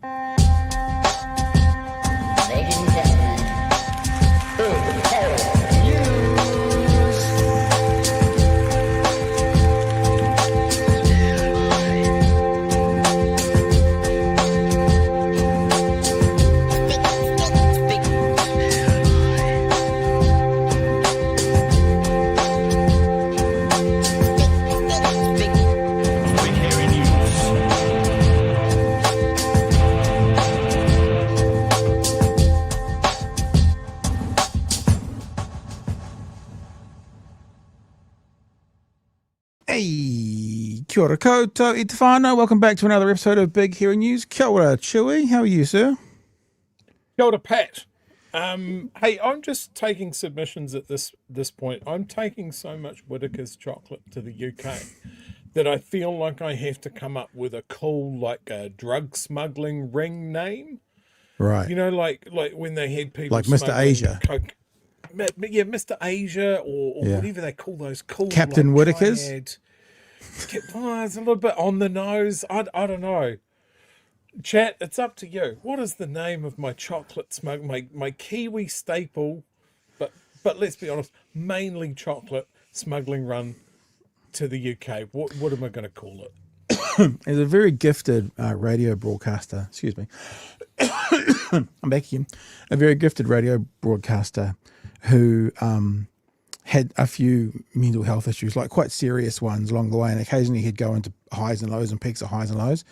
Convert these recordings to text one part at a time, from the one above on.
Ladies and gentlemen, Big Herald News. Hey, kia ora koutou i te whānau. Welcome back to another episode of Big Hero News. Kia ora, Chewie. How are you, sir? Kia ora, Pat. Hey, I'm just taking submissions at this point. I'm taking so much Whittaker's chocolate to the UK that I feel like I have to come up with a cool, like a drug smuggling ring name. Right. You know, like when they had people Like Mr. smuggling Asia. Coke. Yeah, Mr. Asia or Yeah. whatever they call those cool Captain like, Whittaker's? triad. Oh, it's a little bit on the nose. I don't know. Chat, it's up to you. What is the name of my chocolate smug, my Kiwi staple, but let's be honest, mainly chocolate smuggling run to the UK? What am I going to call it? As a very gifted radio broadcaster, excuse me, I'm back again, a very gifted radio broadcaster who had a few mental health issues, like quite serious ones along the way, and occasionally he'd go into highs and lows and peaks of highs and lows.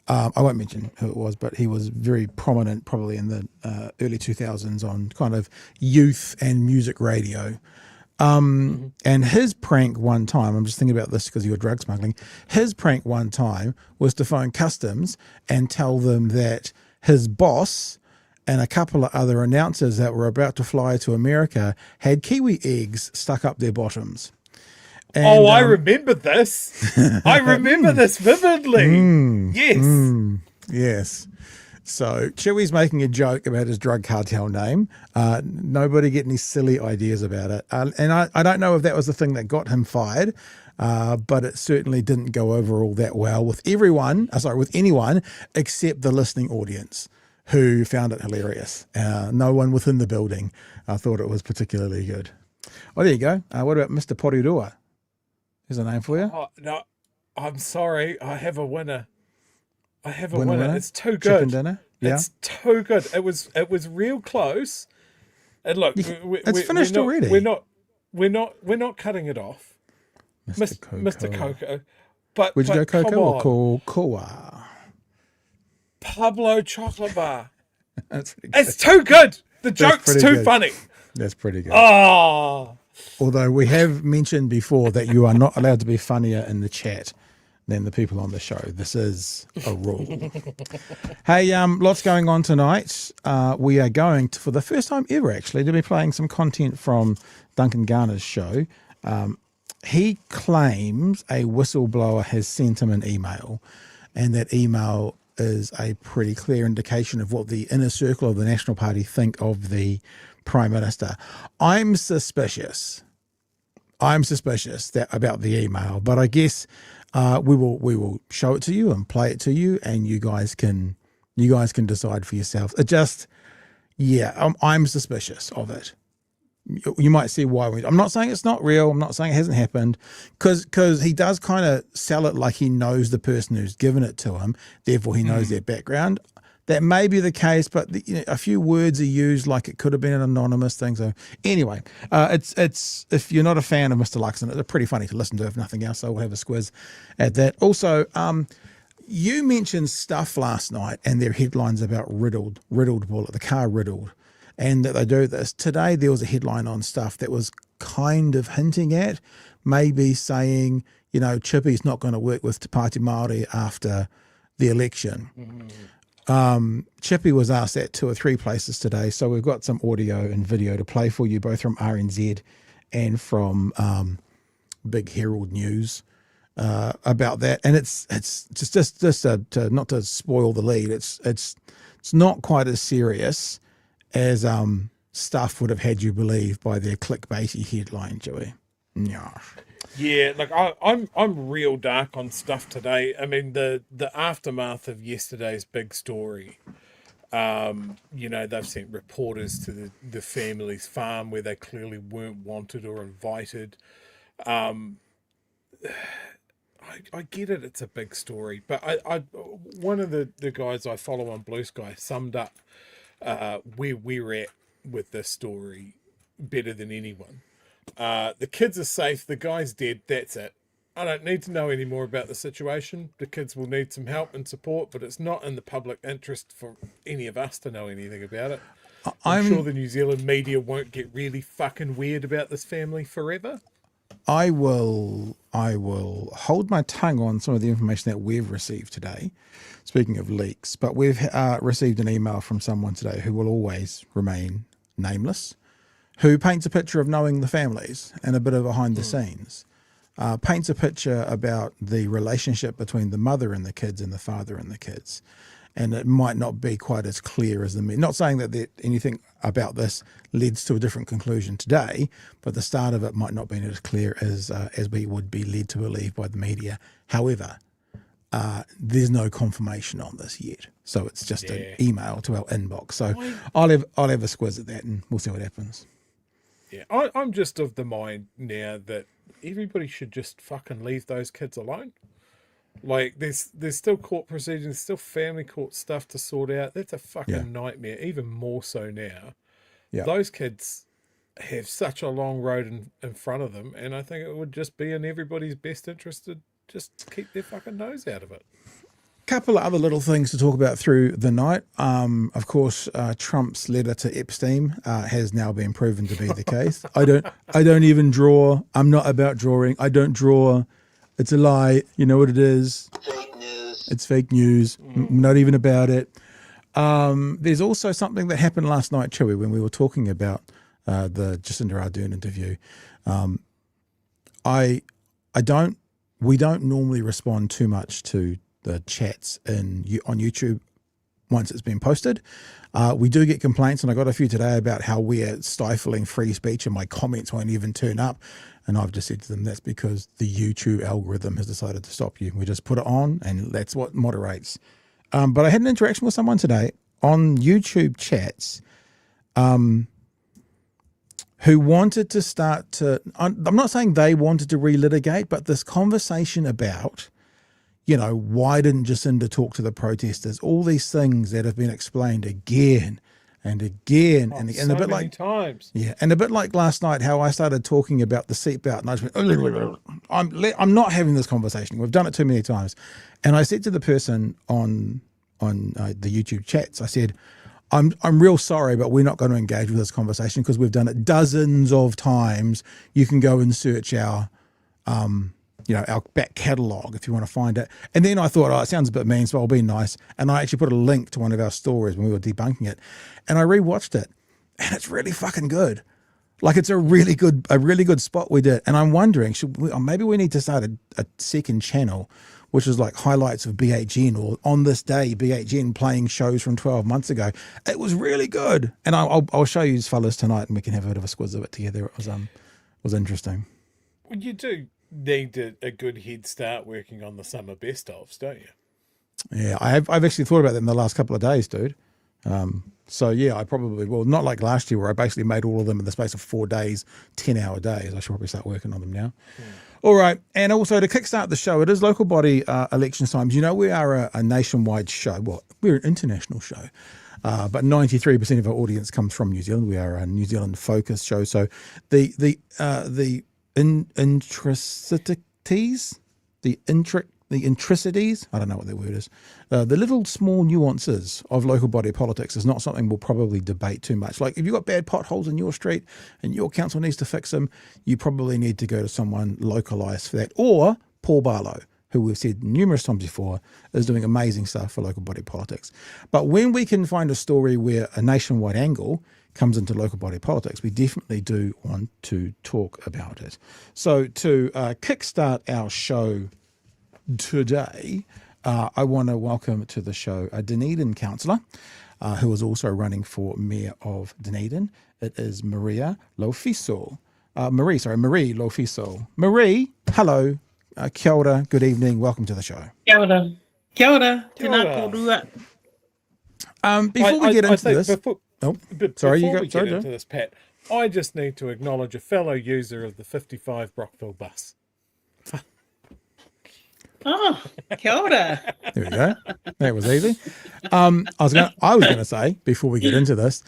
I won't mention who it was, but he was very prominent probably in the early 2000s on kind of youth and music radio. And his prank one time, I'm just thinking about this because you were drug smuggling, his prank one time was to phone customs and tell them that his boss and a couple of other announcers that were about to fly to America had kiwi eggs stuck up their bottoms. And, I remember this. I remember this vividly. Yes. Yes. So Chewie's making a joke about his drug cartel name. Nobody get any silly ideas about it. And I don't know if that was the thing that got him fired, but it certainly didn't go over all that well with with anyone except the listening audience, who found it hilarious. No one within the building thought it was particularly good. Oh, there you go. What about Mr. Porirua? There's a name for you. Oh, no, I'm sorry. I have a winner. Winner? It's too good. Chicken dinner? Yeah. It's too good. It was real close. And look, It's finished already. We're not cutting it off. Mr. Coco. But Would you go come Coco or on. Koa? Pablo Chocolate Bar. That's pretty good. It's too good. The joke's pretty too good. funny. That's pretty good. Oh. Although we have mentioned before that you are not allowed to be funnier in the chat than the people on the show. This is a rule. Hey, lots going on tonight. We are going to, for the first time ever actually, to be playing some content from Duncan Garner's show. He claims a whistleblower has sent him an email, and that email is a pretty clear indication of what the inner circle of the National Party think of the Prime Minister. I'm suspicious that about the email, but I guess we will show it to you and play it to you, and you guys can decide for yourselves. It just, yeah, I'm suspicious of it. You might see why. I'm not saying it's not real. I'm not saying it hasn't happened, because he does kind of sell it like he knows the person who's given it to him. Therefore, he knows their background. That may be the case, but a few words are used like it could have been an anonymous thing. So anyway, it's if you're not a fan of Mr. Luxon, it's pretty funny to listen to if nothing else. So we'll have a squiz at that. Also, you mentioned stuff last night and their headlines about riddled bullet, the car riddled, and that they do this. Today there was a headline on stuff that was kind of hinting at, maybe saying, Chippy's not going to work with Te Pati Maori after the election. Chippy was asked that 2 or 3 places today, so we've got some audio and video to play for you, both from RNZ and from Big Herald News about that. And it's just to not to spoil the lead. It's not quite as serious as stuff would have had you believe by their clickbaity headline, Joey. Yeah. Yeah, like I'm real dark on stuff today. I mean, the aftermath of yesterday's big story. They've sent reporters to the family's farm where they clearly weren't wanted or invited. I get it, it's a big story, but I one of the guys I follow on Blue Sky summed up where we're at with this story better than anyone. The kids are safe, the guy's dead, that's it. I don't need to know any more about the situation. The kids will need some help and support, but it's not in the public interest for any of us to know anything about it. I'm sure the New Zealand media won't get really fucking weird about this family forever. I will hold my tongue on some of the information that we've received today. Speaking of leaks, but we've received an email from someone today who will always remain nameless, who paints a picture of knowing the families and a bit of behind the scenes. Paints a picture about the relationship between the mother and the kids and the father and the kids. And it might not be quite as clear as the media. Not saying that anything about this leads to a different conclusion today, but the start of it might not be as clear as we would be led to believe by the media. However, there's no confirmation on this yet. So it's just an email to our inbox. So I'll have a squiz at that and we'll see what happens. Yeah, I'm just of the mind now that everybody should just fucking leave those kids alone. Like, there's still court proceedings, still family court stuff to sort out. That's a fucking nightmare, even more so now. Yeah. Those kids have such a long road in front of them, and I think it would just be in everybody's best interest to just keep their fucking nose out of it. Couple of other little things to talk about through the night. Of course, Trump's letter to Epstein has now been proven to be the case. I don't even draw. I'm not about drawing. I don't draw. It's a lie. You know what it is. Fake news. It's fake news. Not even about it. There's also something that happened last night, Chewie, when we were talking about the Jacinda Ardern interview. We don't normally respond too much to the chats on YouTube once it's been posted. We do get complaints, and I got a few today about how we're stifling free speech and my comments won't even turn up. And I've just said to them, that's because the YouTube algorithm has decided to stop you. We just put it on and that's what moderates. But I had an interaction with someone today on YouTube chats who wanted to start to, I'm not saying they wanted to relitigate, but this conversation about, why didn't Jacinda talk to the protesters? All these things that have been explained again and again and so a bit many like times. Yeah, and a bit like last night, how I started talking about the seatbelt, and I just went, I'm not having this conversation. We've done it too many times, and I said to the person on the YouTube chats, I said, I'm real sorry, but we're not going to engage with this conversation because we've done it dozens of times. You can go and search our our back catalogue if you want to find it. And then I thought, it sounds a bit mean, so I'll be nice. And I actually put a link to one of our stories when we were debunking it. And I rewatched it, and it's really fucking good. Like, it's a really good spot we did. And I'm wondering, maybe we need to start a second channel, which is like highlights of BHN, or on this day, BHN playing shows from 12 months ago. It was really good. And I'll show you fellas tonight, and we can have a bit of a squiz of it together. It was interesting. Well, you do need a good head start working on the summer best ofs, don't you? Yeah, I've actually thought about that in the last couple of days, dude. So yeah, I probably will. Not like last year where I basically made all of them in the space of 4 days, 10-hour days. I should probably start working on them now. All right. And also to kickstart the show, it is local body election times. We are a nationwide show. Well, we're an international show. But 93% of our audience comes from New Zealand. We are a New Zealand focused show. So the intricities, I don't know what the word is, the little small nuances of local body politics is not something we'll probably debate too much. Like, if you've got bad potholes in your street and your council needs to fix them, you probably need to go to someone localised for that. Or Paul Barlow, who we've said numerous times before, is doing amazing stuff for local body politics. But when we can find a story where a nationwide angle comes into local body politics, we definitely do want to talk about it. So to kickstart our show today, I want to welcome to the show a Dunedin councillor who is also running for Mayor of Dunedin. It is Marie Laufiso. Marie Laufiso. Marie, hello, kia ora, good evening, welcome to the show. Kia ora. Kia ora. Kia Tēnā ora. korua. Before we get I into think this, Before you go. we Sorry, get into this, Pat, I just need to acknowledge a fellow user of the 55 Brockville bus. Oh, kia ora. There we go. That was easy. I was going to say before we get into this,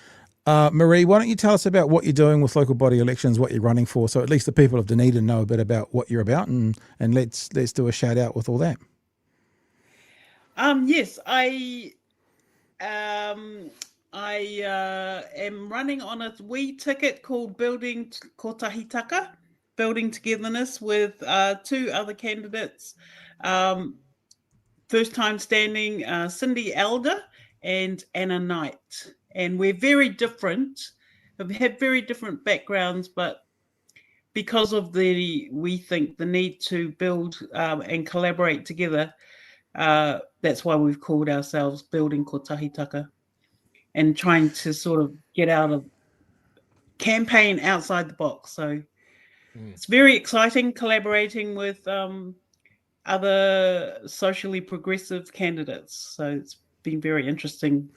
Marie, why don't you tell us about what you're doing with local body elections, what you're running for, so at least the people of Dunedin know a bit about what you're about, and let's do a shout out with all that. Yes, I am running on a wee ticket called Building Kotahitaka, Building Togetherness, with two other candidates. First time standing, Cindy Elder and Anna Knight. And we're very different. We have very different backgrounds, but because of we think the need to build and collaborate together, that's why we've called ourselves Building Kotahitaka, and trying to sort of get out of campaign outside the box. So it's very exciting collaborating with other socially progressive candidates. So it's been very interesting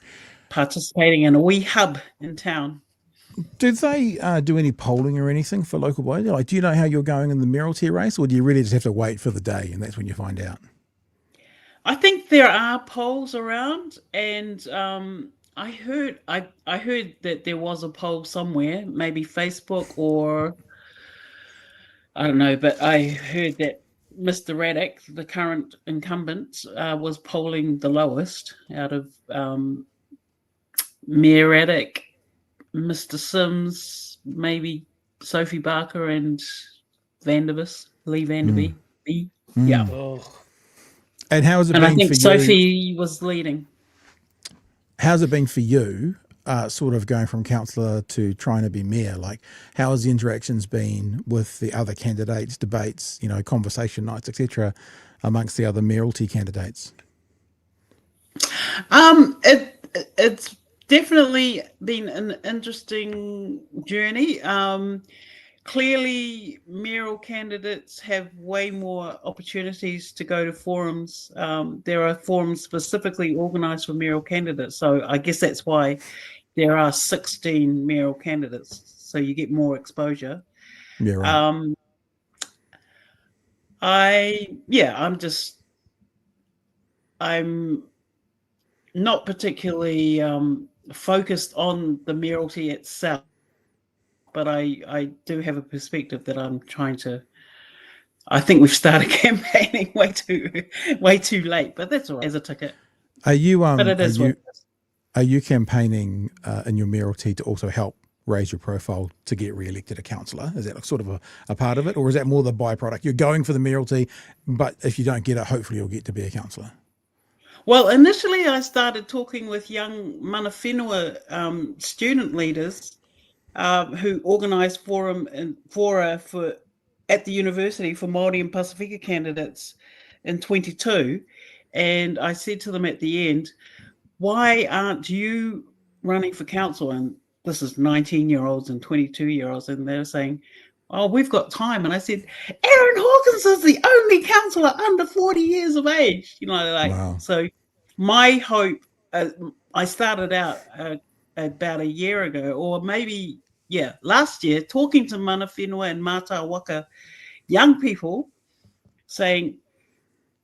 participating in a wee hub in town. Do they do any polling or anything for local body? Like, do you know how you're going in the mayoralty race, or do you really just have to wait for the day and that's when you find out? I think there are polls around, and I heard that there was a poll somewhere, maybe Facebook or I don't know, but I heard that Mr. Raddick, the current incumbent, was polling the lowest out of Mayor Raddick, Mr. Sims, maybe Sophie Barker and Lee Vanderby. Yeah. Oh, And how has it And been I think for Sophie you? was leading. How's it been for you, sort of going from councillor to trying to be mayor? Like, how has the interactions been with the other candidates, debates, conversation nights, etc., amongst the other mayoralty candidates? It's definitely been an interesting journey. Clearly, mayoral candidates have way more opportunities to go to forums. There are forums specifically organised for mayoral candidates. So I guess that's why there are 16 mayoral candidates. So you get more exposure. Yeah, right. I'm not particularly focused on the mayoralty itself, but I do have a perspective that I'm trying to. I think we've started campaigning way too late, but that's all right as a ticket. Are you But it is what it is. Are you campaigning in your mayoralty to also help raise your profile to get re-elected a councillor? Is that like sort of a part of it, or is that more the byproduct? You're going for the mayoralty, but if you don't get it, hopefully you'll get to be a councillor. Well, initially I started talking with young mana whenua student leaders who organised fora at the university for Māori and Pasifika candidates in 22. And I said to them at the end, why aren't you running for council? And this is 19-year-olds and 22-year-olds. And they're saying, oh, we've got time. And I said, Aaron Hawkins is the only councillor under 40 years of age. Wow. So my hope, I started out about a year ago, or maybe, last year, talking to mana whenua and mātā waka young people, saying,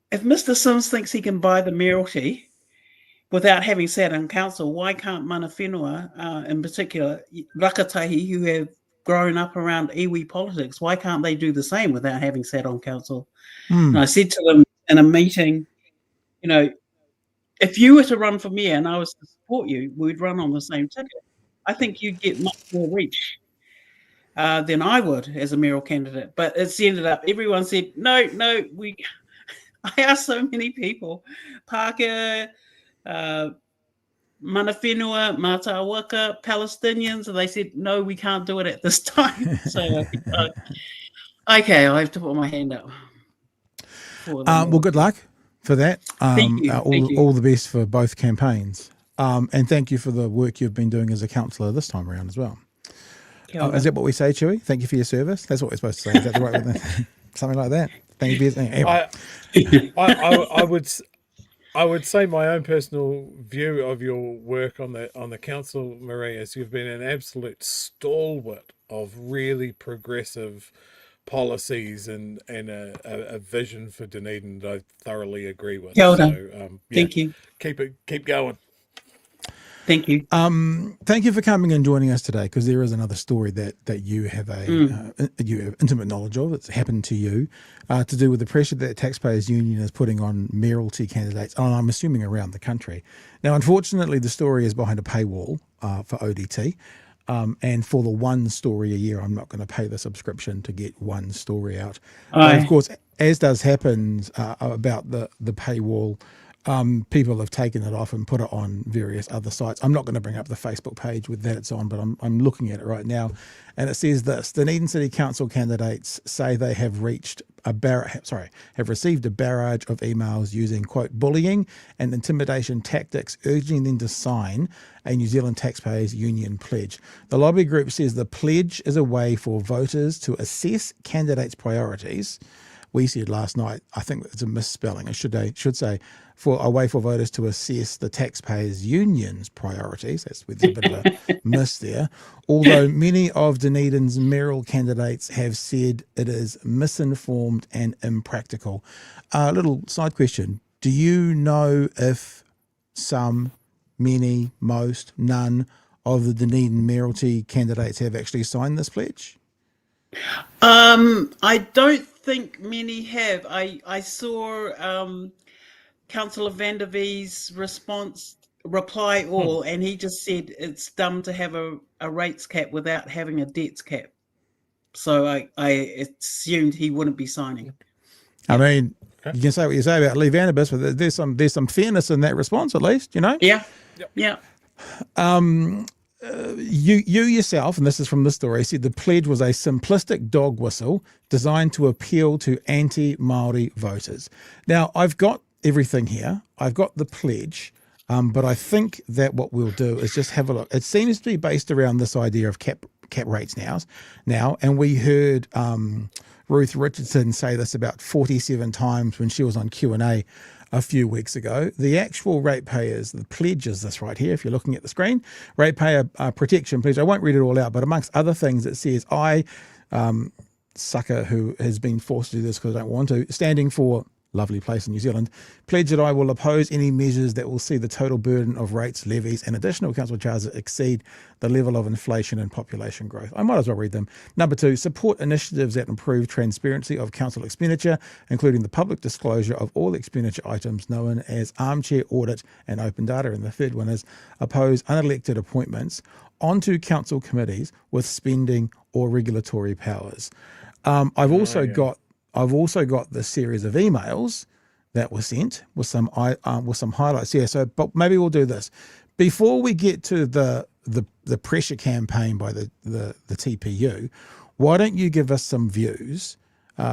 if Mr. Sims thinks he can buy the mayoralty without having sat on council, why can't mana whenua, in particular, rakatahi who have grown up around iwi politics, why can't they do the same without having sat on council? And I said to them in a meeting, if you were to run for mayor and I was to support you, we'd run on the same ticket. I think you'd get much more reach than I would as a mayoral candidate. But it's ended up, everyone said, no, I asked so many people, Parker, mana whenua, mātā waka, Palestinians, and they said, no, we can't do it at this time. So, okay, I have to put my hand up. Well, good luck for that. Thank you. All the best for both campaigns. And thank you for the work you've been doing as a councillor this time around as well. Kia Oh, ora. is that what we say, Chewie? Thank you for your service. That's what we're supposed to say. Is that the right one? Something like that. Thank you for your anyway. I would say my own personal view of your work on the council, Marie, is you've been an absolute stalwart of really progressive policies and a vision for Dunedin that I thoroughly agree with. Kia ora. So Thank you. keep going. Thank you. Thank you for coming and joining us today, because there is another story that you have you have intimate knowledge of. It's happened to you, to do with the pressure that Taxpayers Union is putting on mayoralty candidates, and I'm assuming around the country. Now, unfortunately, the story is behind a paywall for ODT, and for the one story a year, I'm not going to pay the subscription to get one story out. But of course, as does happen about the paywall, people have taken it off and put it on various other sites. I'm not going to bring up the Facebook page with that it's on, but I'm looking at it right now, and it says this: Dunedin City Council candidates say they have received a barrage of emails using, quote, bullying and intimidation tactics, urging them to sign a New Zealand Taxpayers Union pledge. The lobby group says the pledge is a way for voters to assess candidates' priorities. We said last night, I think it's a misspelling. I should say, for a way for voters to assess the Taxpayers Union's priorities. That's with a bit of a miss there. Although many of Dunedin's mayoral candidates have said it is misinformed and impractical. A little side question: do you know if some, many, most, none of the Dunedin mayoralty candidates have actually signed this pledge? I don't think many have. I saw Councillor Van der Vee's reply all, and he just said it's dumb to have a rates cap without having a debts cap. So I assumed he wouldn't be signing. I mean, you can say what you say about Lee Vanderbus, but there's some fairness in that response, at least, you know? Yeah. Yeah. You yourself, and this is from the story, said the pledge was a simplistic dog whistle designed to appeal to anti-Maori voters. Now, I've got everything here. I've got the pledge, but I think that what we'll do is just have a look. It seems to be based around this idea of cap rates now, and we heard Ruth Richardson say this about 47 times when she was on Q&A a few weeks ago. The actual ratepayers, the pledge is this right here, if you're looking at the screen, ratepayer protection pledge. I won't read it all out, but amongst other things it says, I, sucker who has been forced to do this because I don't want to, standing for lovely place in New Zealand, pledge that I will oppose any measures that will see the total burden of rates, levies and additional council charges exceed the level of inflation and population growth. I might as well read them. Number 2, support initiatives that improve transparency of council expenditure, including the public disclosure of all expenditure items known as armchair audit and open data. And the third one is oppose unelected appointments onto council committees with spending or regulatory powers. I've also got the series of emails that were sent with some highlights here. So, but maybe we'll do this before we get to the pressure campaign by the TPU. Why don't you give us some views,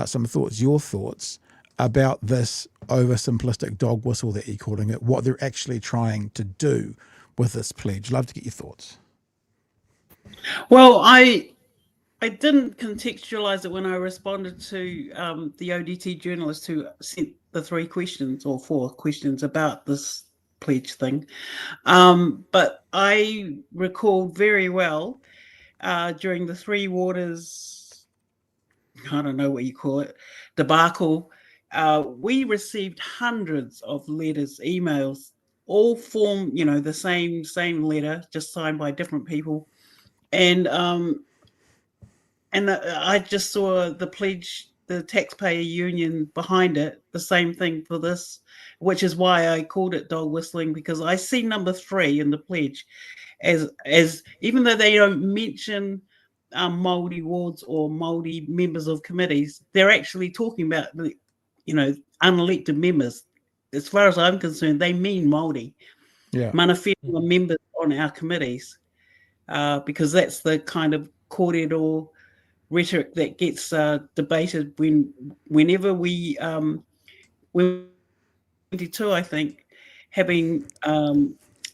some thoughts, your thoughts about this oversimplistic dog whistle that you're calling it? What they're actually trying to do with this pledge? Love to get your thoughts. Well, I didn't contextualize it when I responded to the ODT journalist who sent the 3 questions or 4 questions about this pledge thing. But I recall very well during the Three Waters, I don't know what you call it, debacle, we received hundreds of letters, emails, all form, the same letter, just signed by different people. And I just saw the pledge, the Taxpayer Union behind it, the same thing for this, which is why I called it dog whistling, because I see number 3 in the pledge as even though they don't mention Māori wards or Māori members of committees, they're actually talking about unelected members. As far as I'm concerned, they mean Māori, mana whenua members on our committees, because that's the kind of kōrero rhetoric that gets debated whenever we 22, I think, having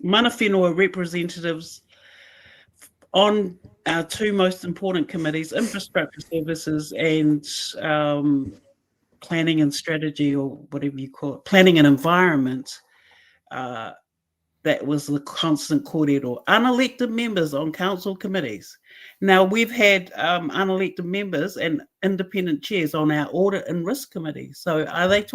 mana whenua representatives on our two most important committees, infrastructure services and planning and strategy, or whatever you call it, planning and environment, that was the constant kōrero. Unelected members on council committees. Now, we've had unelected members and independent chairs on our audit and risk committee. So are they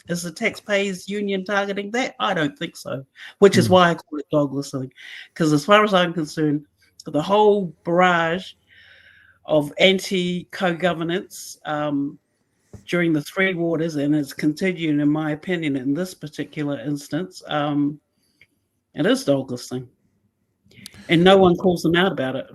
is the Taxpayers Union targeting that? I don't think so, which is why I call it dog whistling. Because as far as I'm concerned, the whole barrage of anti-co-governance during the Three Waters, and it's continuing, in my opinion, in this particular instance, it is dog whistling. And no one calls them out about it.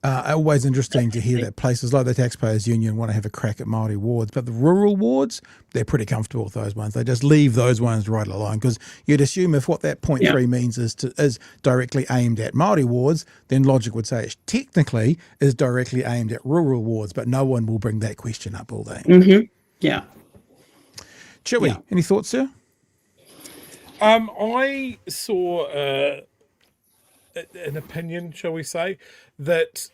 Always interesting to hear that places like the Taxpayers Union want to have a crack at Māori wards, but the rural wards, they're pretty comfortable with those ones. They just leave those ones right alone, because you'd assume if what that 0.3 means is directly aimed at Māori wards, then logic would say it technically is directly aimed at rural wards, but no one will bring that question up, will they? Mm-hmm. Yeah. Chewie, any thoughts, sir? I saw an opinion, shall we say, that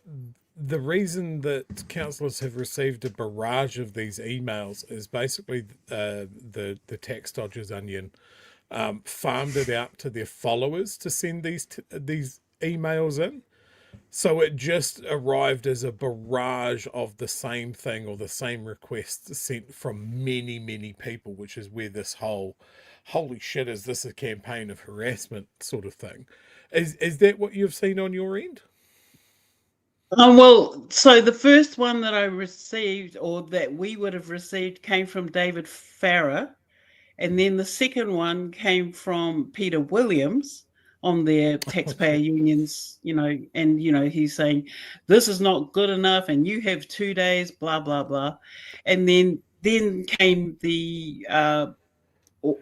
the reason that councillors have received a barrage of these emails is basically the tax dodgers onion farmed it out to their followers to send these emails in. So it just arrived as a barrage of the same thing or the same requests sent from many, many people, which is where this whole holy shit, is this a campaign of harassment sort of thing? Is that what you've seen on your end? Well, so the first one that I received, or that we would have received, came from David Farrer, and then the second one came from Peter Williams on their taxpayer unions, and he's saying this is not good enough, and you have 2 days, blah blah blah, and then came the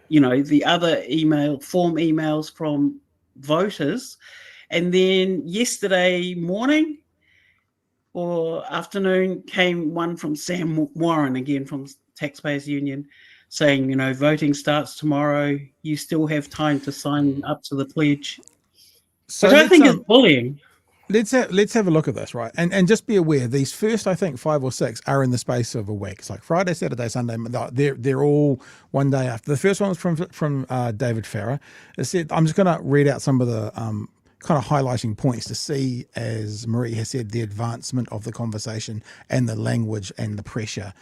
the other form emails from voters, and then yesterday morning or afternoon came one from Sam Warren, again from Taxpayers Union, saying, voting starts tomorrow. You still have time to sign up to the pledge. So which I think is bullying. Let's have a look at this, right? And just be aware, these first, I think, 5 or 6 are in the space of a week. It's like Friday, Saturday, Sunday. They're all one day after. The first one was from David Farrer. It said, I'm just going to read out some of the kind of highlighting points to see, as Marie has said, the advancement of the conversation and the language and the pressure.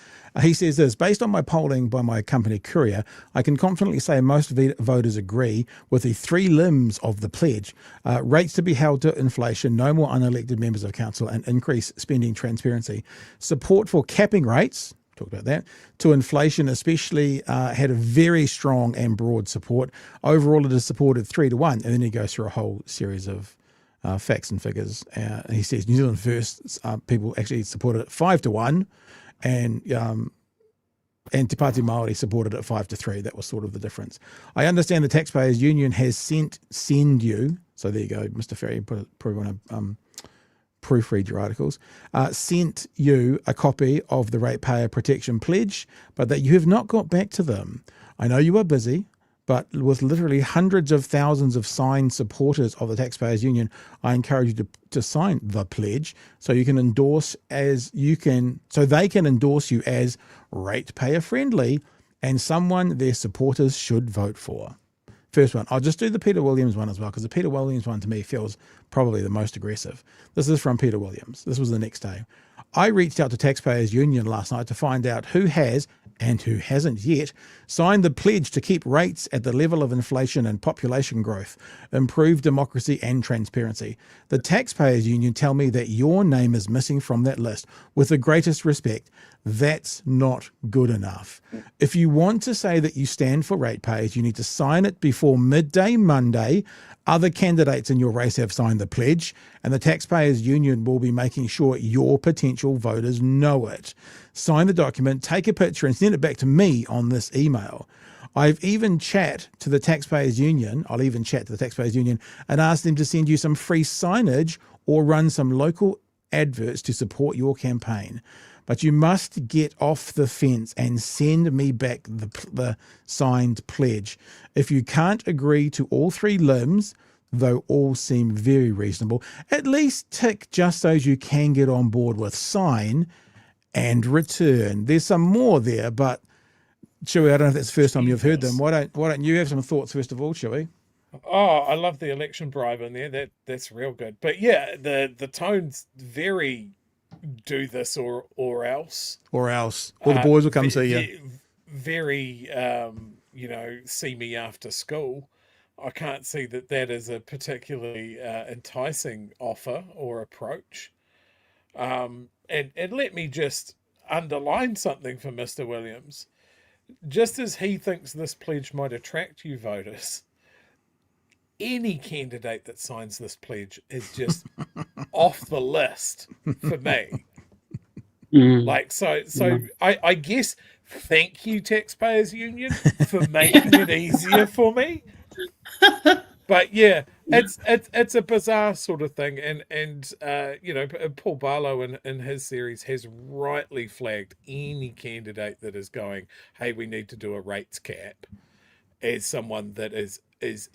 He says this: based on my polling by my company Courier, I can confidently say most voters agree with the 3 limbs of the pledge. Rates to be held to inflation, no more unelected members of council, and increased spending transparency. Support for capping rates, talked about that, to inflation especially, had a very strong and broad support. Overall, it is supported 3-1. And then he goes through a whole series of facts and figures. He says New Zealand First people actually supported it 5-1, and Te Pati Maori supported it 5-3. That was sort of the difference. I understand the Taxpayers Union has send you, so there you go, Mr. Ferry, probably want to proofread your articles, sent you a copy of the Ratepayer Protection Pledge, but that you have not got back to them. I know you are busy, but with literally hundreds of thousands of signed supporters of the Taxpayers Union, I encourage you to sign the pledge so they can endorse you as ratepayer friendly and someone their supporters should vote for. First one, I'll just do the Peter Williams one as well, because the Peter Williams one to me feels probably the most aggressive. This is from Peter Williams. This was the next day. I reached out to Taxpayers Union last night to find out who has and who hasn't yet signed the pledge to keep rates at the level of inflation and population growth, improve democracy and transparency. The Taxpayers Union tell me that your name is missing from that list. With the greatest respect, that's not good enough. If you want to say that you stand for ratepayers, you need to sign it before midday Monday. Other candidates in your race have signed the pledge, and the Taxpayers Union will be making sure your potential voters know it. Sign the document, take a picture, and send it back to me on this email. I've even chat to the Taxpayers Union. I'll even chat to the Taxpayers Union and ask them to send you some free signage or run some local adverts to support your campaign. But you must get off the fence and send me back the signed pledge. If you can't agree to all 3 limbs, though all seem very reasonable. At least tick just so you can get on board with sign and return. There's some more there, but Chewie, I don't know if that's the first time you've heard them. Why don't you have some thoughts first of all, Chewie? Oh, I love the election bribe in there. That's real good. But yeah, the tone's very do this or else. Or else. Or the boys will come see you. Very, see me after school. I can't see that is a particularly enticing offer or approach. And let me just underline something for Mr. Williams. Just as he thinks this pledge might attract you voters, any candidate that signs this pledge is just off the list for me. Like, so I guess thank you, Taxpayers Union, for making it easier for me. But yeah, it's a bizarre sort of thing, and Paul Barlow in his series has rightly flagged any candidate that is going, hey, we need to do a rates cap, as someone that is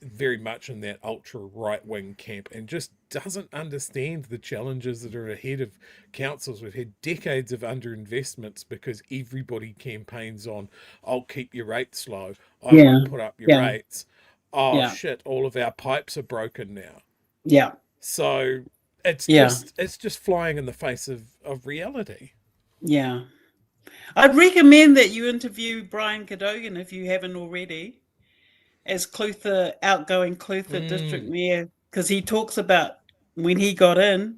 very much in that ultra right wing camp and just doesn't understand the challenges that are ahead of councils. We've had decades of underinvestments because everybody campaigns on, I'll keep your rates low, I won't put up your rates. Oh shit, all of our pipes are broken now. Yeah. So it's just flying in the face of reality. Yeah. I'd recommend that you interview Brian Cadogan if you haven't already, as outgoing Clutha district mayor, because he talks about when he got in,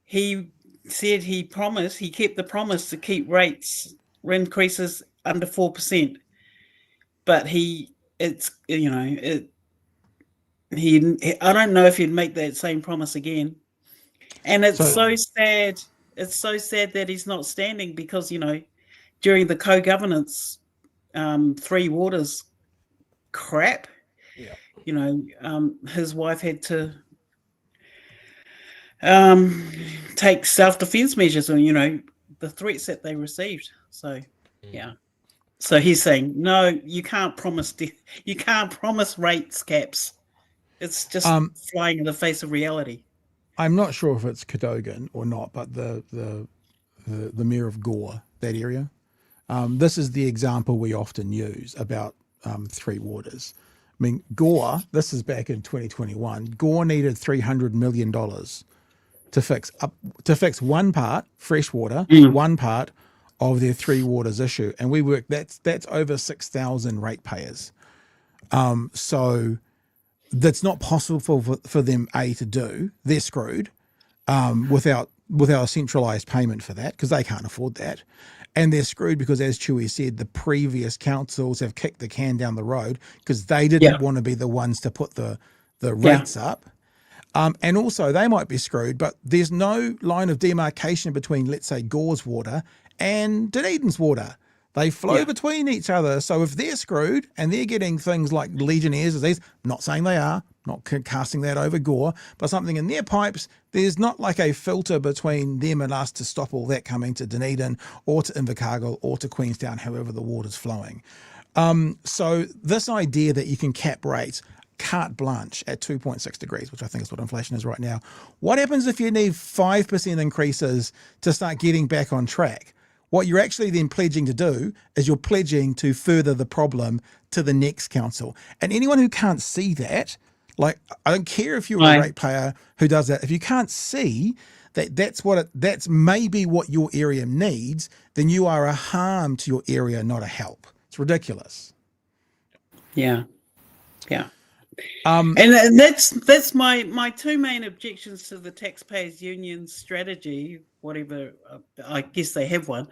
he said he kept the promise to keep rates increases under 4%, but I don't know if he'd make that same promise again. And it's so sad. It's so sad that he's not standing because, during the co-governance, Three Waters crap, his wife had to take self-defense measures on, the threats that they received. So, So he's saying, no, you can't promise rates caps. It's just flying in the face of reality. I'm not sure if it's Cadogan or not, but the mayor of Gore, that area. This is the example we often use about Three Waters. I mean, Gore, this is back in 2021, Gore needed $300 million to fix one part, freshwater, one part of their Three Waters issue. And we work, that's over 6,000 ratepayers. So that's not possible for them, to do. They're screwed without a centralised payment for that, because they can't afford that. And they're screwed because, as Chewie said, the previous councils have kicked the can down the road because they didn't want to be the ones to put the rates up. And also they might be screwed, but there's no line of demarcation between, let's say, Gore's water and Dunedin's water. They flow between each other. So if they're screwed and they're getting things like Legionnaire's disease, I'm not saying they are, not casting that over Gore, but something in their pipes, there's not like a filter between them and us to stop all that coming to Dunedin or to Invercargill or to Queenstown, however the water's flowing. So this idea that you can cap rates carte blanche at 2.6 degrees, which I think is what inflation is right now. What happens if you need 5% increases to start getting back on track? What you're actually then pledging to do is you're pledging to further the problem to the next council. And anyone who can't see that, like, I don't care if you're a ratepayer who does that, if you can't see that that's maybe what your area needs, then you are a harm to your area, not a help. It's ridiculous. Yeah. And that's my two main objections to the Taxpayers Union strategy, whatever, I guess they have one,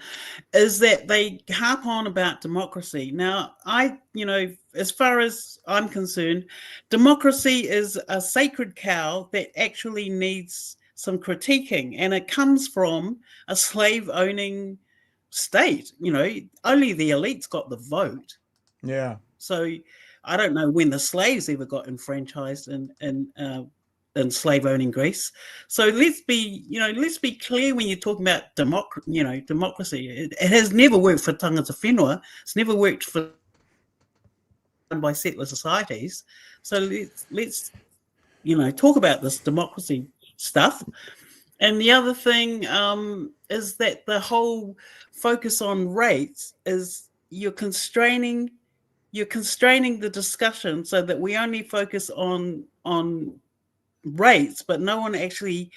is that they harp on about democracy. Now, as far as I'm concerned, democracy is a sacred cow that actually needs some critiquing, and it comes from a slave-owning state. Only the elites got the vote. Yeah. So I don't know when the slaves ever got enfranchised in slave-owning Greece. So let's be clear when you're talking about democracy. It has never worked for tangata whenua. It's never worked by settler societies. So let's talk about this democracy stuff. And the other thing is that the whole focus on rates is you're constraining the discussion so that we only focus on rates, but no one actually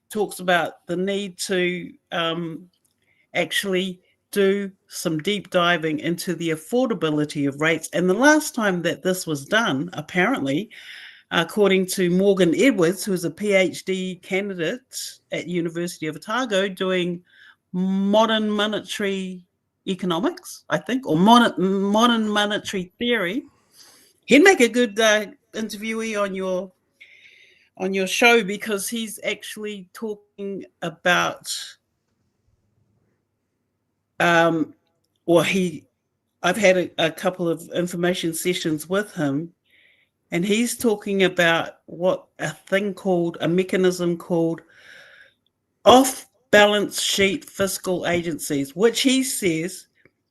talks about the need to actually do some deep diving into the affordability of rates. And the last time that this was done, apparently, according to Morgan Edwards, who's a PhD candidate at University of Otago doing modern monetary economics, I think, or modern monetary theory, he'd make a good interviewee on your show, because he's actually talking about I've had a couple of information sessions with him, and he's talking about a mechanism called off-balance sheet fiscal agencies, which he says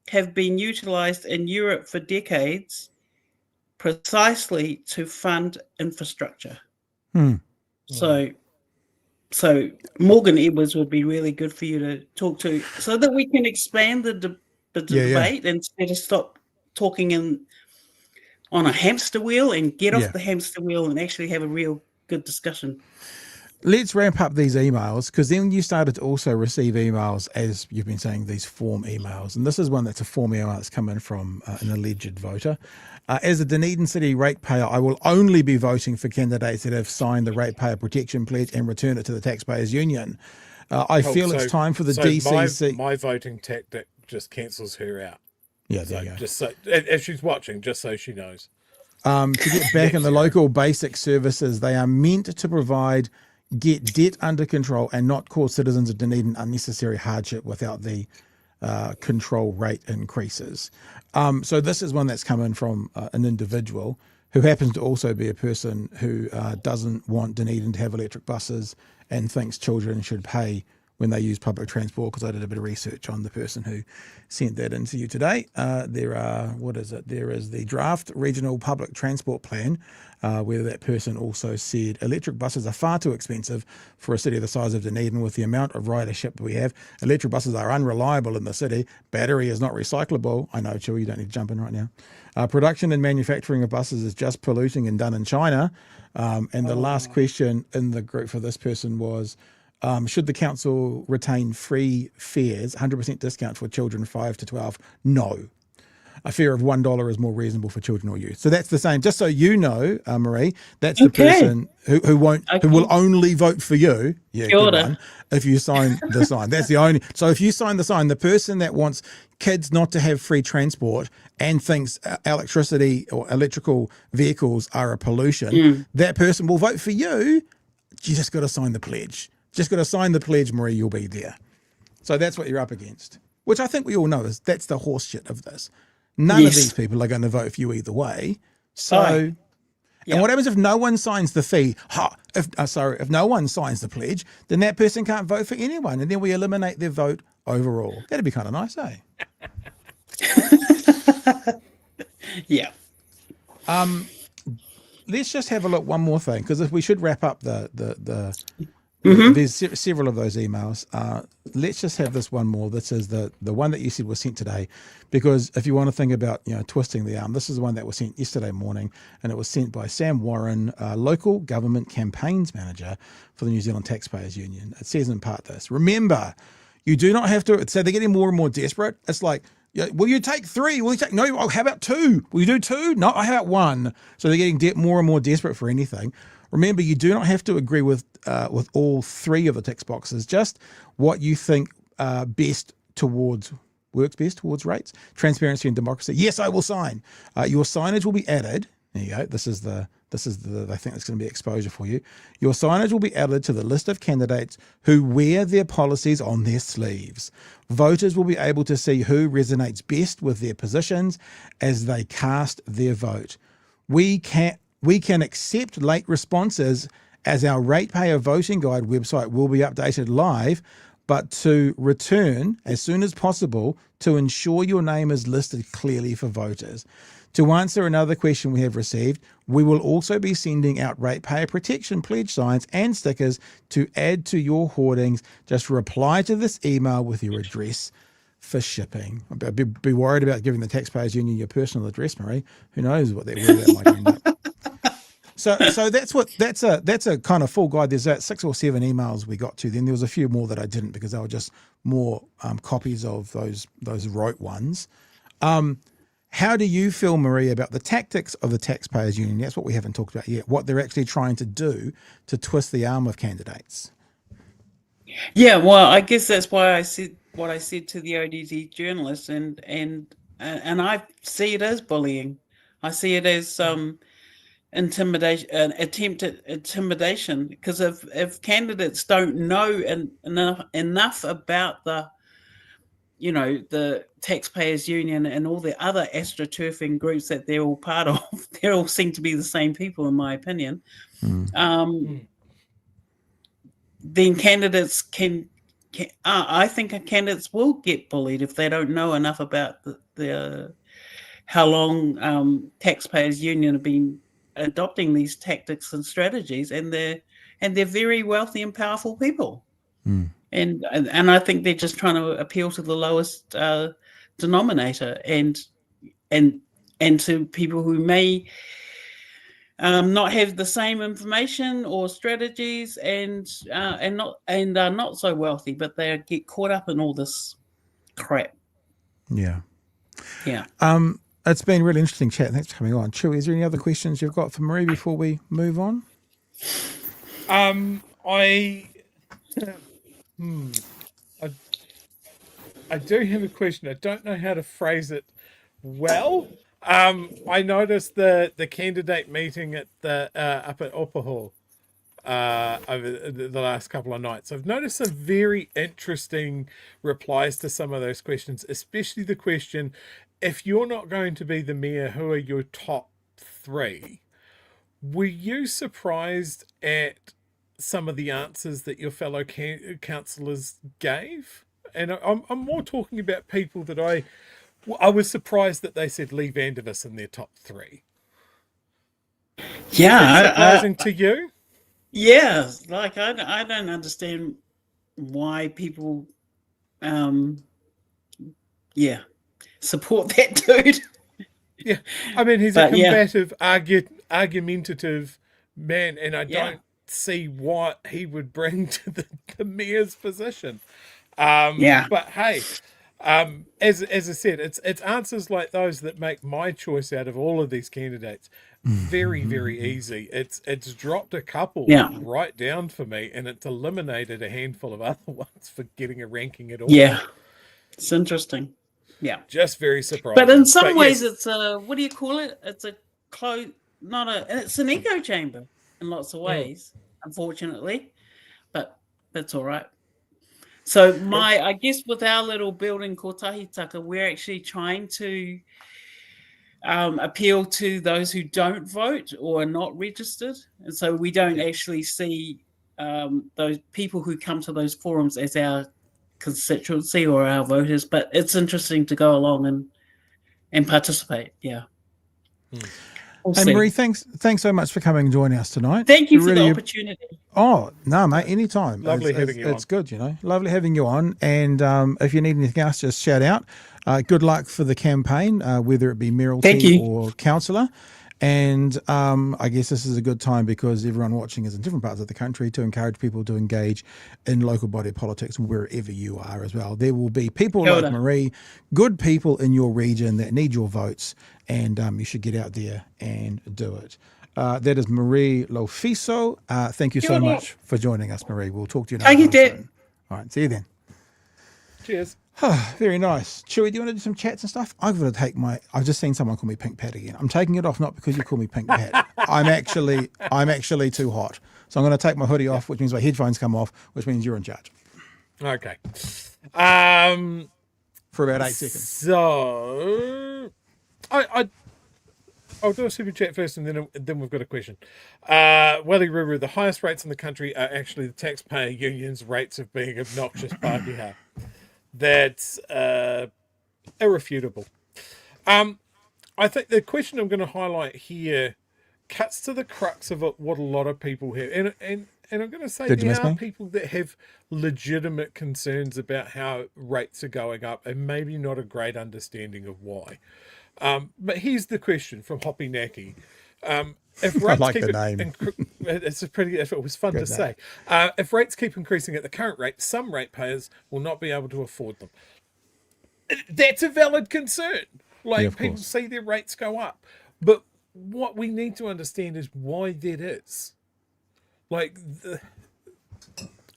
have been utilized in Europe for decades precisely to fund infrastructure. So Morgan Edwards would be really good for you to talk to, so that we can expand the debate instead of stop talking on a hamster wheel and get off the hamster wheel and actually have a real good discussion. Let's ramp up these emails, because then you started to also receive emails, as you've been saying, these form emails. And this is one that's a form email that's come in from an alleged voter. As a Dunedin City ratepayer, I will only be voting for candidates that have signed the Ratepayer Protection Pledge and return it to the Taxpayers Union. I feel it's time for the DCC. My voting tactic just cancels her out. Yeah, there you go. Just so, if she's watching, just so she knows. To get back in the local basic services, they are meant to get debt under control and not cause citizens of Dunedin unnecessary hardship without the control rate increases. So this is one that's come in from an individual who happens to also be a person who doesn't want Dunedin to have electric buses and thinks children should pay when they use public transport, because I did a bit of research on the person who sent that in to you today. There is the draft regional public transport plan, where that person also said electric buses are far too expensive for a city the size of Dunedin with the amount of ridership we have. Electric buses are unreliable in the city. Battery is not recyclable. I know, Chewie, you don't need to jump in right now. Production and manufacturing of buses is just polluting and done in China. And the last question in the group for this person was, should the council retain free fares, 100% discount for children 5 to 12? No. A fare of $1 is more reasonable for children or youth. So that's the same. Just so you know, Marie, that's the person who will only vote for you. Yeah, good one. If you sign the sign, that's the only. So if you sign the sign, the person that wants kids not to have free transport and thinks electricity or electrical vehicles are a pollution, that person will vote for you. You just got to sign the pledge. Just got to sign the pledge, Marie, you'll be there. So that's what you're up against, which I think we all know that's the horse shit of this. None of these people are going to vote for you either way. So, and what happens if no one signs the fee? If no one signs the pledge, then that person can't vote for anyone, and then we eliminate their vote overall. That'd be kind of nice, eh? Yeah. Let's just have a look one more thing, because if we should wrap up there's several of those emails. Let's just have this one more. This is the one that you said was sent today, because if you want to think about twisting the arm, this is the one that was sent yesterday morning, and it was sent by Sam Warren, local government campaigns manager for the New Zealand Taxpayers Union. It says in part this: remember, you do not have to. So they're getting more and more desperate. It's like, will you take 3? Will you take no? How about 2? Will you do 2? No, how about 1? So they're getting more and more desperate for anything. Remember, you do not have to agree with all 3 of the text boxes, just what you think works best towards rates, transparency and democracy. Yes, I will sign. Your signage will be added. There you go. This is the I think it's going to be exposure for you. Your signage will be added to the list of candidates who wear their policies on their sleeves. Voters will be able to see who resonates best with their positions as they cast their vote. We can accept late responses, as our Ratepayer Voting Guide website will be updated live, but to return as soon as possible to ensure your name is listed clearly for voters. To answer another question we have received, we will also be sending out ratepayer protection pledge signs and stickers to add to your hoardings. Just reply to this email with your address for shipping. Be worried about giving the Taxpayers Union your personal address, Marie. Who knows what where that might end up. So that's a kind of full guide. There's 6 or 7 emails we got to. Then there was a few more that I didn't because they were just more copies of those rote ones. How do you feel, Marie, about the tactics of the Taxpayers Union? That's what we haven't talked about yet. What they're actually trying to do to twist the arm of candidates. Yeah, well, I guess that's why I said what I said to the ODT journalist, and I see it as bullying. I see it as intimidation, attempted intimidation, because if candidates don't know enough about the Taxpayers Union and all the other astroturfing groups that they're all part of, they all seem to be the same people, in my opinion. Then candidates I think candidates will get bullied if they don't know enough about the how long Taxpayers Union have been adopting these tactics and strategies, and they're very wealthy and powerful people. And I think they're just trying to appeal to the lowest denominator, and to people who may not have the same information or strategies, and are not so wealthy, but they get caught up in all this crap. Yeah. Yeah. It's been really interesting chat. Thanks for coming on. Chewie, is there any other questions you've got for Marie before we move on? I do have a question. I don't know how to phrase it well. I noticed the candidate meeting at the up at Opaho over the last couple of nights. I've noticed some very interesting replies to some of those questions, especially the question, if you're not going to be the mayor, who are your top 3? Were you surprised at some of the answers that your fellow councillors gave? And I'm more talking about people that I was surprised that they said Lee Vandervis in their top 3. Yeah. Is that surprising to you? Yeah, like I don't understand why people support that dude. Yeah, I mean, he's a combative, argumentative man, and I don't see what he would bring to the mayor's position. But hey, as I said, it's answers like those that make my choice out of all of these candidates very, very easy. It's dropped a couple right down for me, and it's eliminated a handful of other ones for getting a ranking at all. Yeah, it's interesting. Yeah, just very surprising. But in some ways, it's a, what do you call it? It's a closed, it's an echo chamber in lots of ways, unfortunately. But that's all right. So I guess with our little building called Tahitaka, we're actually trying to appeal to those who don't vote or are not registered. And so we don't actually see those people who come to those forums as our constituency or our voters, but it's interesting to go along and participate. Yeah. Hey, Marie, thanks so much for coming and joining us tonight. Thank you for the opportunity. Oh, no, mate, anytime. Lovely having you on. It's good, Lovely having you on. And if you need anything else, just shout out. Good luck for the campaign, whether it be mayoralty or councillor. And I guess this is a good time because everyone watching is in different parts of the country to encourage people to engage in local body politics wherever you are as well. There will be people like Marie, good people in your region that need your votes, and you should get out there and do it. That is Marie Laufiso. Thank you so much for joining us, Marie. We'll talk to you next time. All right, see you then. Cheers. Very nice. Chewie, do you want to do some chats and stuff? I've got to take I've just seen someone call me Pink Pat again. I'm taking it off not because you call me Pink Pat. I'm actually too hot. So I'm going to take my hoodie off, which means my headphones come off, which means you're in charge. Okay. For about 8 seconds. So I'll do a super chat first, and then we've got a question. Wali Ruru, the highest rates in the country are actually the taxpayer union's rates of being obnoxious Pākehā. That's irrefutable. I I think the question I'm going to highlight here cuts to the crux of what a lot of people have, and I'm going to say Did you there miss are me? people that have legitimate concerns about how rates are going up, and maybe not a great understanding of why. But here's the question from Hoppy Nacky. If I rates like keep the name. it's a pretty. If it was fun to Good name. say, if rates keep increasing at the current rate, some ratepayers will not be able to afford them. That's a valid concern. Like, of people course. see their rates go up, but what we need to understand is why that is. Like,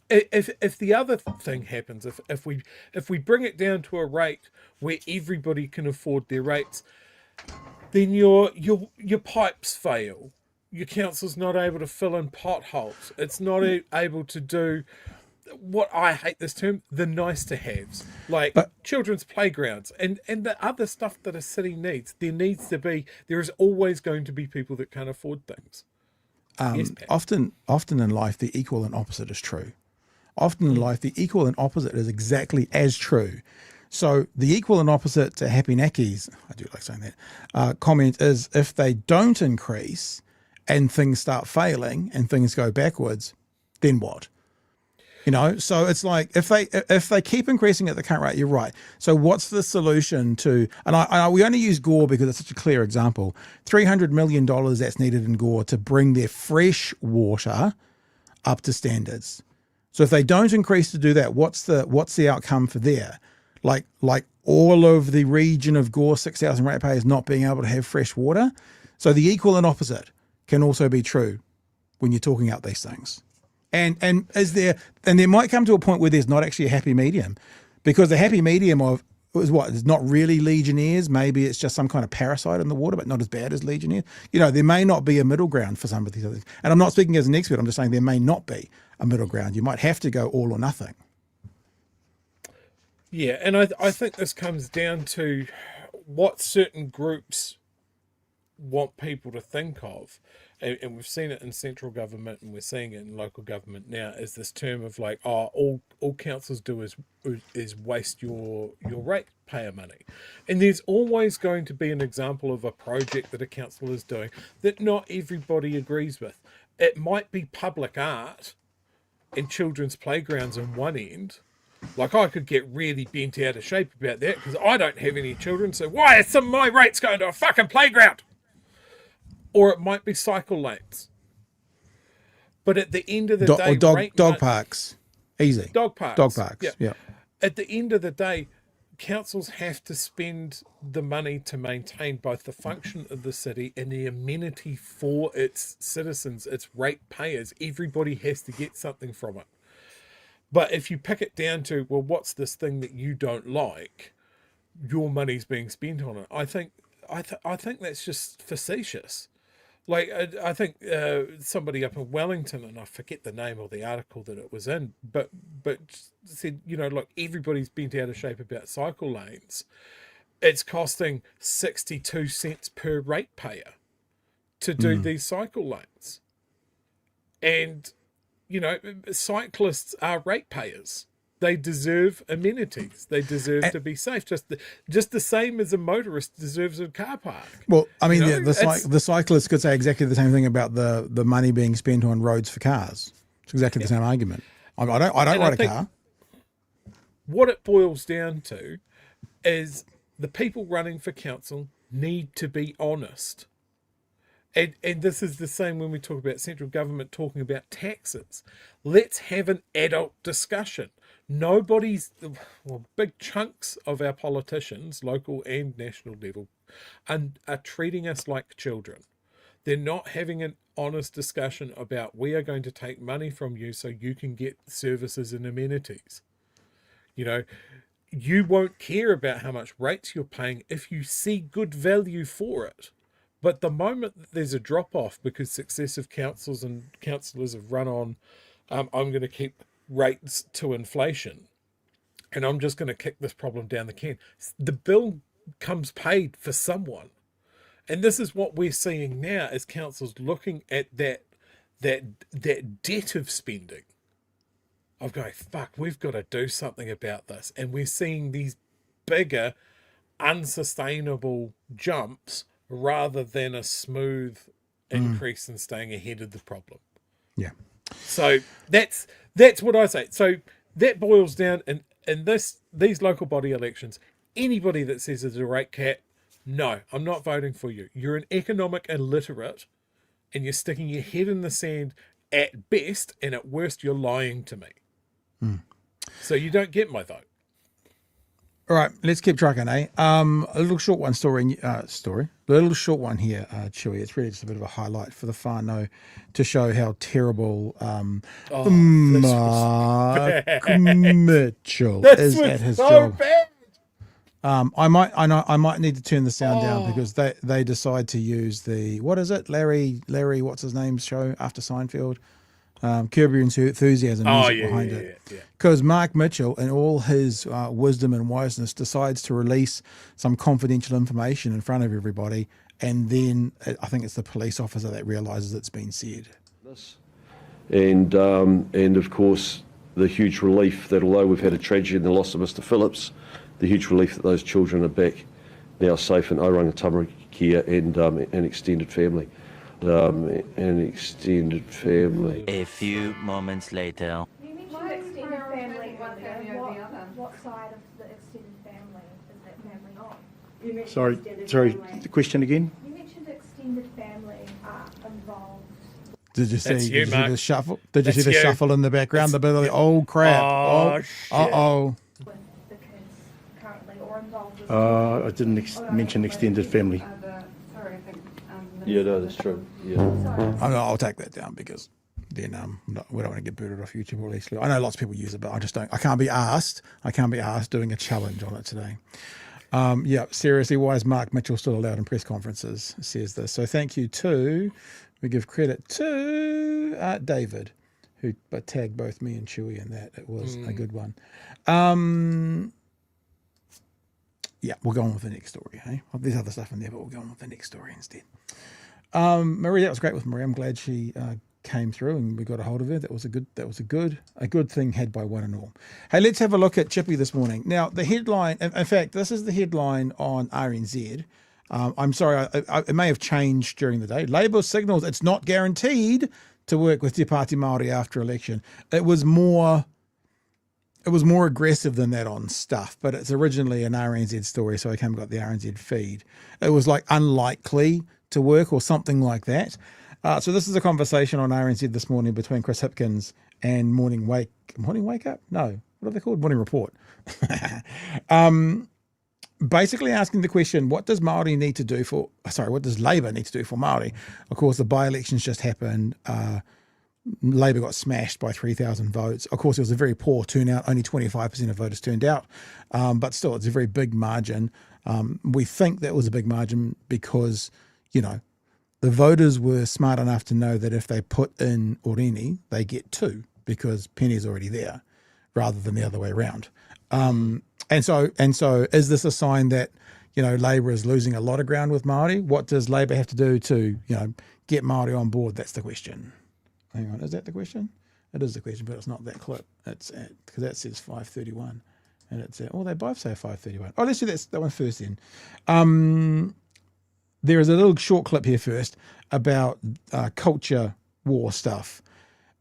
if the other thing happens, if we bring it down to a rate where everybody can afford their rates, then your pipes fail. Your council's not able to fill in potholes. It's not able to do what, I hate this term, the nice to haves, like But- children's playgrounds and the other stuff that a city needs. There is always going to be people that can't afford things. Yes, Pat. Often in life, the equal and opposite is true. Often in life, the equal and opposite is exactly as true. So the equal and opposite to Happy Nacky's, I do like saying that, comment is, if they don't increase and things start failing and things go backwards, then what? You know, so it's like, if they keep increasing at the current rate, you're right. So what's the solution to? And we only use Gore because it's such a clear example. $300 million that's needed in Gore to bring their fresh water up to standards. So if they don't increase to do that, what's the outcome for there? Like all of the region of Gore, 6,000 ratepayers not being able to have fresh water. So the equal and opposite can also be true when you're talking out these things. And there might come to a point where there's not actually a happy medium, because the happy medium of is what? It's not really Legionnaires. Maybe it's just some kind of parasite in the water, but not as bad as Legionnaires. You know, there may not be a middle ground for some of these other things. And I'm not speaking as an expert. I'm just saying there may not be a middle ground. You might have to go all or nothing. Yeah, and I think this comes down to what certain groups want people to think of. And we've seen it in central government, and we're seeing it in local government now, is this term of like, all councils do is waste your ratepayer money. And there's always going to be an example of a project that a council is doing that not everybody agrees with. It might be public art and children's playgrounds on one end. Like, I could get really bent out of shape about that because I don't have any children, so why are some of my rates going to a fucking playground? Or it might be cycle lanes. But at the end of the day... Or dog parks. Easy. Dog parks. Dog parks, yeah. At the end of the day, councils have to spend the money to maintain both the function of the city and the amenity for its citizens, its ratepayers. Everybody has to get something from it. But if you pick it down to, well, what's this thing that you don't like? Your money's being spent on it. I think that's just facetious. Like, I think somebody up in Wellington, and I forget the name of the article that it was in, but said, you know, look, everybody's bent out of shape about cycle lanes. It's costing 62 cents per ratepayer to do these cycle lanes. And, you know, cyclists are ratepayers. They deserve amenities. They deserve to be safe. Just the same as a motorist deserves a car park. Well, I mean, You know, the cyclists could say exactly the same thing about the money being spent on roads for cars. It's exactly the same argument. I don't ride a car. What it boils down to is the people running for council need to be honest. And this is the same when we talk about central government talking about taxes. Let's have an adult discussion. Big chunks of our politicians, local and national level, are treating us like children. They're not having an honest discussion about, we are going to take money from you so you can get services and amenities. You know, you won't care about how much rates you're paying if you see good value for it. But the moment that there's a drop-off because successive councils and councillors have run on, I'm going to keep rates to inflation, and I'm just going to kick this problem down the can, the bill comes paid for someone. And this is what we're seeing now as councils looking at that debt of spending, of going, fuck, we've got to do something about this. And we're seeing these bigger, unsustainable jumps rather than a smooth increase in staying ahead of the problem. Yeah. So that's what I say. So that boils down in these local body elections. Anybody that says there's a rate cap, no, I'm not voting for you. You're an economic illiterate, and you're sticking your head in the sand at best, and at worst, you're lying to me. So you don't get my vote. All right, let's keep trucking, eh? A little short one a little short one here, Chewie. It's really just a bit of a highlight for the whānau to show how terrible Mark Mitchell is at his job. Bad. I might need to turn the sound down because they decide to use the, what is it, Larry, what's his name show after Seinfeld? Curb Your Enthusiasm music behind it. Because Mark Mitchell, in all his wisdom and wiseness, decides to release some confidential information in front of everybody, and then I think it's the police officer that realises it's been said. And of course, the huge relief that although we've had a tragedy in the loss of Mr. Phillips, the huge relief that those children are back now safe in Oranga Tamariki and an extended family. A few moments later. You mentioned extended family. What side of the extended family is that family on? Sorry, the question again? You mentioned extended family are involved. Did you see, you, Mark. the shuffle? Did you see the That's you. shuffle in the background? The bit of the, oh crap! Shit. Uh-oh. With the kids currently or involved with I didn't mention extended family. sorry, I think Yeah, no, that's true. Yeah. I'll take that down because then we don't want to get booted off YouTube or at least I know lots of people use it, but I just don't. I can't be asked doing a challenge on it today. Yeah, seriously, why is Mark Mitchell still allowed in press conferences? Says this. So thank you to, we give credit to David, who tagged both me and Chewie in that. It was a good one. Yeah, we'll go on with the next story. Hey, well, there's other stuff in there, but we'll go on with the next story instead. Marie, that was great with Marie. I'm glad she came through and we got a hold of her. That was a good thing had by one and all. Hey, let's have a look at Chippy this morning. Now, the headline, in fact, this is the headline on RNZ. I'm sorry, it may have changed during the day. Labour signals it's not guaranteed to work with Te Pati Maori after election. It was more aggressive than that on stuff, but it's originally an RNZ story, so I came and got the RNZ feed. It was like unlikely to work or something like that. So this is a conversation on RNZ this morning between Chris Hipkins and Morning Wake Up? No, what are they called? Morning Report. Basically asking the question, what does Labour need to do for Māori? Of course, the by-elections just happened. Labour got smashed by 3,000 votes. Of course, it was a very poor turnout. Only 25% of voters turned out. But still, it's a very big margin. We think that was a big margin because, the voters were smart enough to know that if they put in Orini, they get 2 because Penny's already there rather than the other way around. And so is this a sign that, Labour is losing a lot of ground with Māori? What does Labour have to do to, get Māori on board? That's the question. Hang on, is that the question? It is the question, but it's not that clip. It's because that says 5:31, and it's at, they both say 5:31. Oh, let's do that one first then. There is a little short clip here first about culture war stuff,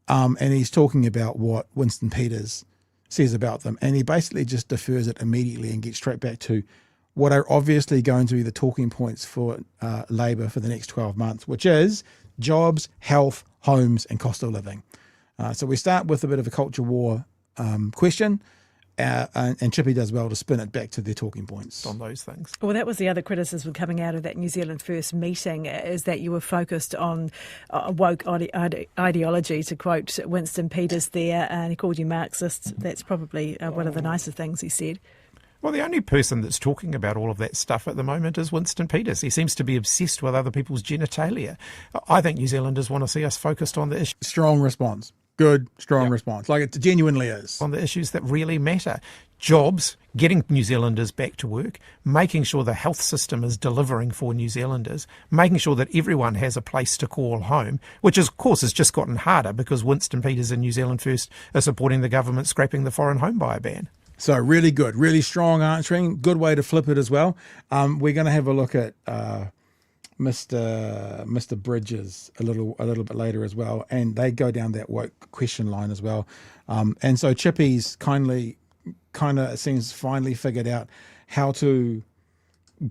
and he's talking about what Winston Peters says about them, and he basically just defers it immediately and gets straight back to what are obviously going to be the talking points for Labour for the next 12 months, which is jobs, health, homes, and cost of living. So we start with a bit of a culture war question, and Chippy does well to spin it back to their talking points on those things. Well, that was the other criticism coming out of that New Zealand First meeting, is that you were focused on woke ideology, to quote Winston Peters there, and he called you Marxists. That's probably one of the nicer things he said. Well, the only person that's talking about all of that stuff at the moment is Winston Peters. He seems to be obsessed with other people's genitalia. I think New Zealanders want to see us focused on the issues. Strong response. Good, strong response. Like it genuinely is. On the issues that really matter. Jobs, getting New Zealanders back to work, making sure the health system is delivering for New Zealanders, making sure that everyone has a place to call home, which of course has just gotten harder because Winston Peters and New Zealand First are supporting the government scrapping the foreign home buyer ban. So really good, really strong answering. Good way to flip it as well. We're going to have a look at Mr. Bridges a little bit later as well, and they go down that woke question line as well. And so Chippy's kind of seems finally figured out how to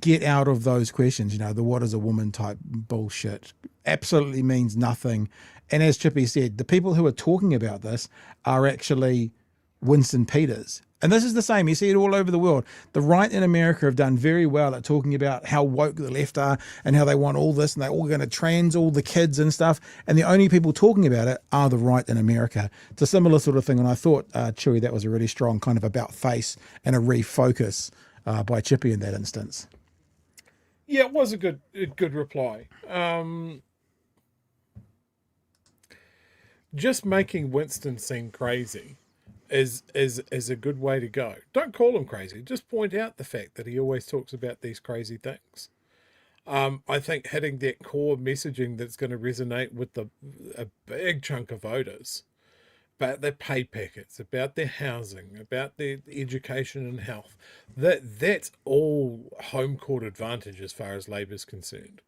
get out of those questions. You know, the what is a woman type bullshit absolutely means nothing. And as Chippy said, the people who are talking about this are actually Winston Peters. And this is the same. You see it all over the world. The right in America have done very well at talking about how woke the left are and how they want all this and they're all going to trans all the kids and stuff. And the only people talking about it are the right in America. It's a similar sort of thing. And I thought, Chewie, that was a really strong kind of about face and a refocus by Chippy in that instance. Yeah, it was a good reply. Just making Winston seem crazy is a good way to go. Don't call him crazy. Just point out the fact that he always talks about these crazy things. I think hitting that core messaging that's going to resonate with a big chunk of voters about their pay packets, about their housing, about their education and health. That's all home court advantage as far as Labor's concerned.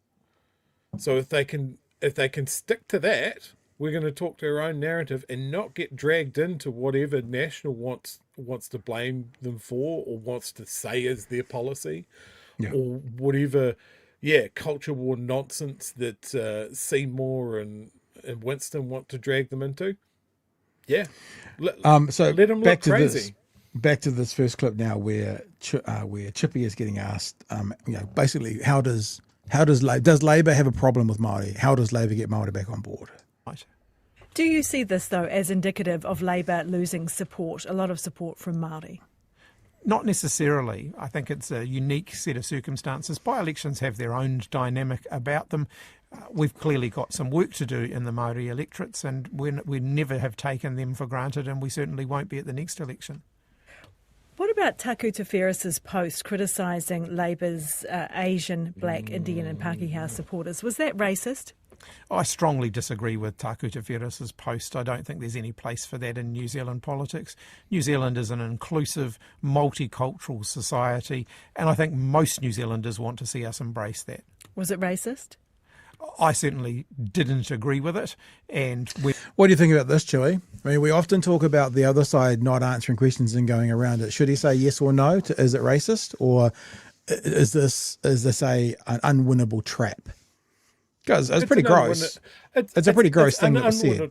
So if they can stick to that, we're going to talk to our own narrative and not get dragged into whatever National wants to blame them for or wants to say is their policy, or whatever, culture war nonsense that Seymour and Winston want to drag them into. So let them look crazy. Back to this first clip now, where Chippy is getting asked, basically, does Labor have a problem with Māori? How does Labor get Māori back on board? Right. Do you see this, though, as indicative of Labor losing support, a lot of support from Māori? Not necessarily. I think it's a unique set of circumstances. By-elections have their own dynamic about them. We've clearly got some work to do in the Māori electorates, and we never have taken them for granted, and we certainly won't be at the next election. What about Taku Te Where's post criticising Labor's Asian, Black, Indian and Pākehā supporters? Was that racist? I strongly disagree with Taku Te Where's post. I don't think there's any place for that in New Zealand politics. New Zealand is an inclusive, multicultural society, and I think most New Zealanders want to see us embrace that. Was it racist? I certainly didn't agree with it. And what do you think about this, Chewie? I mean, we often talk about the other side not answering questions and going around it. Should he say yes or no? Is it racist, or is this an unwinnable trap? Because it's pretty gross. It's a pretty gross thing that was said.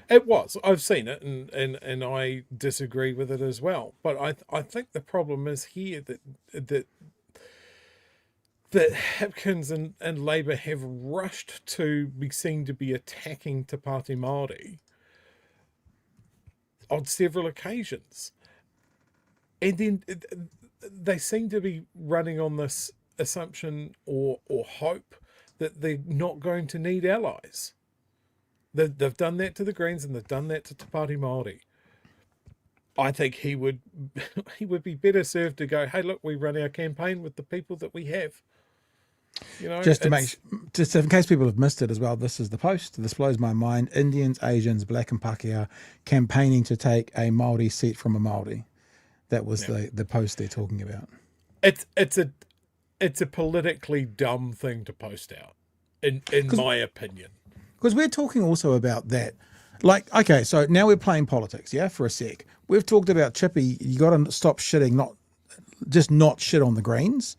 It was. I've seen it, and I disagree with it as well. But I think the problem is here that Hipkins and Labour have rushed to be seen to be attacking Te Pati Maori on several occasions. And then they seem to be running on this assumption or hope that they're not going to need allies. They've done that to the Greens and they've done that to Te Pati Maori. I think he would be better served to go, hey, look, we run our campaign with the people that we have. You know, just in case people have missed it as well, this is the post. This blows my mind. Indians, Asians, Black and Pākehā campaigning to take a Māori seat from a Māori. That was the post they're talking about. It's a politically dumb thing to post out, in my opinion. Because we're talking also about that. Like, okay, so now we're playing politics, for a sec. We've talked about Chippy, you got to stop shitting, not shit on the Greens.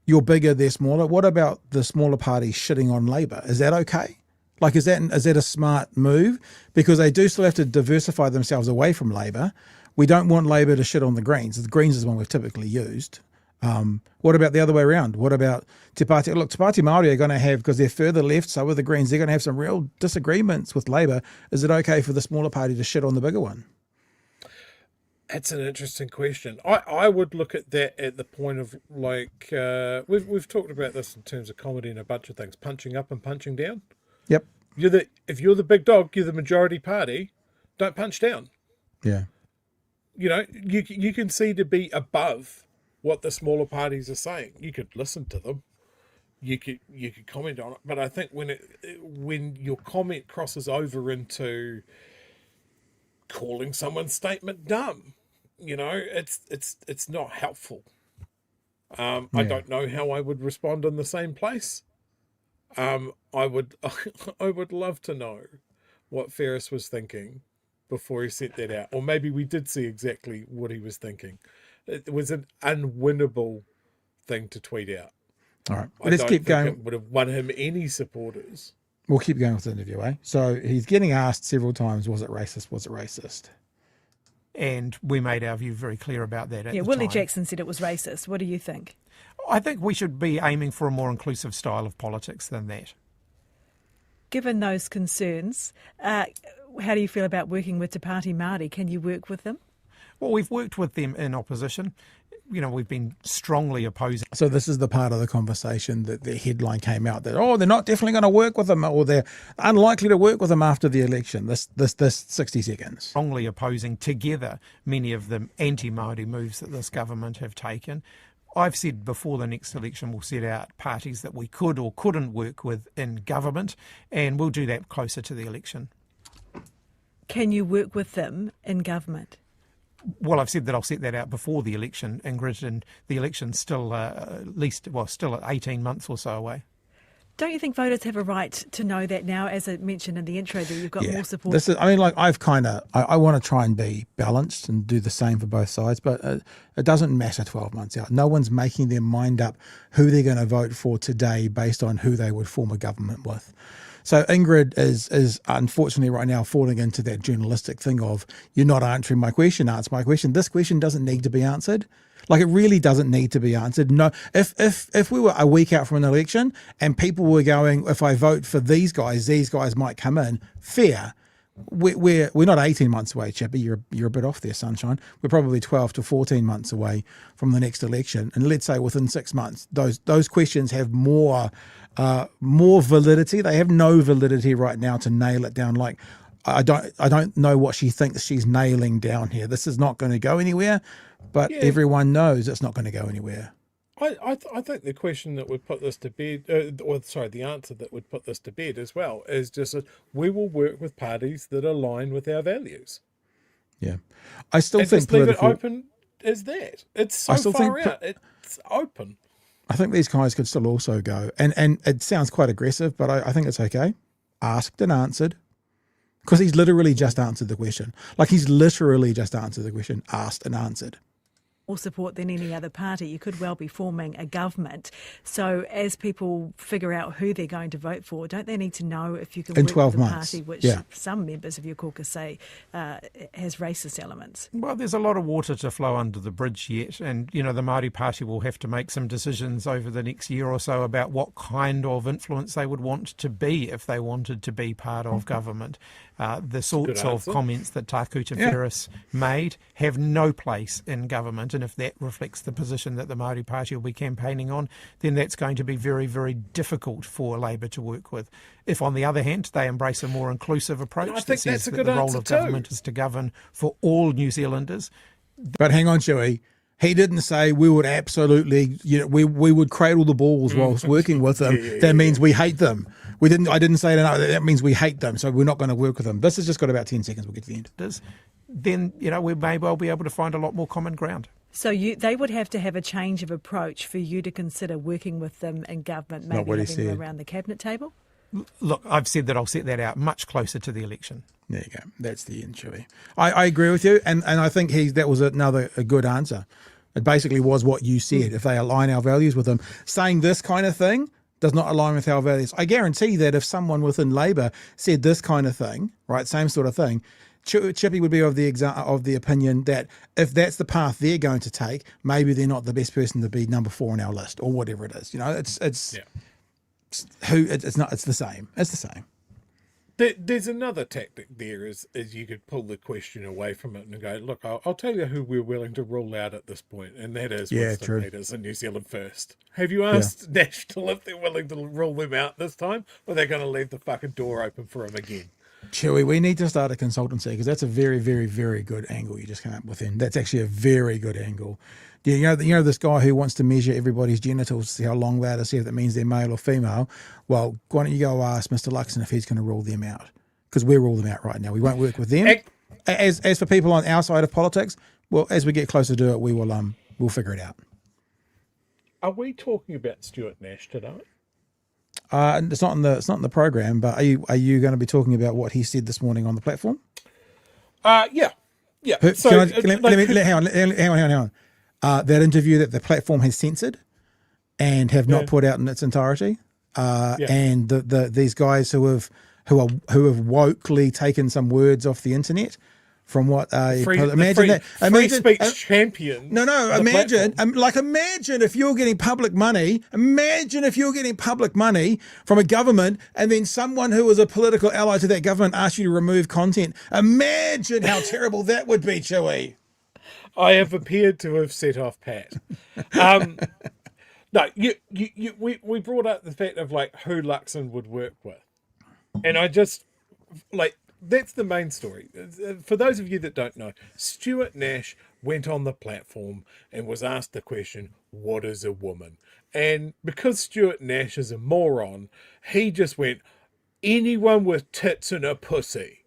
You're bigger, they're smaller. What about the smaller parties shitting on Labor? Is that okay? Like, is that a smart move? Because they do still have to diversify themselves away from Labor. We don't want Labor to shit on the Greens. The Greens is the one we've typically used. What about the other way around? What about Te Pati? Look, Te Pati Maori are going to have, because they're further left, so are the Greens, they're going to have some real disagreements with Labor. Is it okay for the smaller party to shit on the bigger one? That's an interesting question. I would look at that at the point of, like, we've talked about this in terms of comedy and a bunch of things, punching up and punching down. Yep. If you're the big dog, you're the majority party, don't punch down. Yeah. You know, you can see to be above what the smaller parties are saying. You could listen to them. You could comment on it. But I think when your comment crosses over into calling someone's statement dumb, you know, it's not helpful. I don't know how I would respond in the same place. I would I would love to know what Ferris was thinking before he sent that out. Or maybe we did see exactly what he was thinking. It was an unwinnable thing to tweet out. All right. I Let's don't keep think going. it would have won him any supporters. We'll keep going with the interview, eh? So he's getting asked several times, was it racist? Was it racist? And we made our view very clear about that at the Willie time. Jackson said it was racist. What do you think? I think we should be aiming for a more inclusive style of politics than that. Given those concerns, how do you feel about working with Te Pati Maori? Can you work with them? Well, we've worked with them in opposition. We've been strongly opposing. So this is the part of the conversation that the headline came out that, they're not definitely going to work with them, or they're unlikely to work with them after the election. This 60 seconds. Strongly opposing together many of the anti-Māori moves that this government have taken. I've said before the next election we'll set out parties that we could or couldn't work with in government, and we'll do that closer to the election. Can you work with them in government? Well, I've said that I'll set that out before the election, Ingrid, and the election's still still at 18 months or so away. Don't you think voters have a right to know that now? As I mentioned in the intro, that you've got more support. I want to try and be balanced and do the same for both sides, but it doesn't matter 12 months out. No one's making their mind up who they're going to vote for today based on who they would form a government with. So Ingrid is unfortunately right now falling into that journalistic thing of, you're not answering my question, answer my question. This question doesn't need to be answered. Like, it really doesn't need to be answered. No, if we were a week out from an election and people were going, if I vote for these guys might come in, fair. We're not 18 months away, Chippy. You're a bit off there, sunshine. We're probably 12 to 14 months away from the next election, and let's say within 6 months, those questions have more validity. They have no validity right now to nail it down. Like, I don't know what she thinks she's nailing down here. This is not going to go anywhere, but everyone knows it's not going to go anywhere. I think the question that would put this to bed, the answer that would put this to bed as well, is just that we will work with parties that align with our values. Yeah, I still think just leave it political. open as that. It's so far out. It's open. I think these guys could still also go, and it sounds quite aggressive, but I think it's okay. Asked and answered, because he's literally just answered the question. Like, he's literally just answered the question, asked and answered. More support than any other party. You could well be forming a government. So as people figure out who they're going to vote for, don't they need to know if you can In work 12 with a months, party which some members of your caucus say has racist elements? Well, there's a lot of water to flow under the bridge yet, and the Māori Party will have to make some decisions over the next year or so about what kind of influence they would want to be if they wanted to be part of government. The sorts of comments that Takuta Ferris made have no place in government, and if that reflects the position that the Māori Party will be campaigning on, then that's going to be very, very difficult for Labour to work with. If, on the other hand, they embrace a more inclusive approach that says that the role of government is to govern for all New Zealanders. But hang on, Chewie. He didn't say we would absolutely, we would cradle the balls whilst working with them. That means we hate them. I didn't say that means we hate them, so we're not going to work with them. This has just got about 10 seconds. We'll get to the end. Then, we may well be able to find a lot more common ground. So they would have to have a change of approach for you to consider working with them in government, maybe having them around the cabinet table? Look, I've said that I'll set that out much closer to the election. There you go. That's the end, Chewie. I agree with you, and I think that was a good answer. It basically was what you said. If they align our values with them, saying this kind of thing does not align with our values. I guarantee that if someone within Labour said this kind of thing, right, same sort of thing, Chippy would be of the opinion that if that's the path they're going to take, maybe they're not the best person to be number 4 on our list or whatever it is. It's the same. It's the same. There's another tactic there is you could pull the question away from it and go, look, I'll tell you who we're willing to rule out at this point, and that is Winston Peters and New Zealand First. Have you asked National if they're willing to rule them out this time, or they're going to leave the fucking door open for him again? Chewie, we need to start a consultancy, because that's a very, very, very good angle you just came up with. That's actually a very good angle. You know this guy who wants to measure everybody's genitals to see how long they are to see if that means they're male or female. Well, why don't you go ask Mr. Luxon if he's going to rule them out? Because we'll rule them out right now. We won't work with them. As for people on our side of politics, well, as we get closer to it, we'll figure it out. Are we talking about Stuart Nash today? It's not in the program, but are you going to be talking about what he said this morning on the platform? Yeah. So, Hang on. That interview that the platform has censored and have not put out in its entirety, and these guys who have wokely taken some words off the internet from what free speech champion. No. Imagine if you're getting public money. Imagine if you're getting public money from a government, and then someone who is a political ally to that government asks you to remove content. Imagine how terrible that would be, Chewie. I have appeared to have set off Pat. No, we brought up the fact of like who Luxon would work with, and I just like. That's the main story. For those of you that don't know, Stuart Nash went on the platform and was asked the question, what is a woman? And because Stuart Nash is a moron, he just went, anyone with tits and a pussy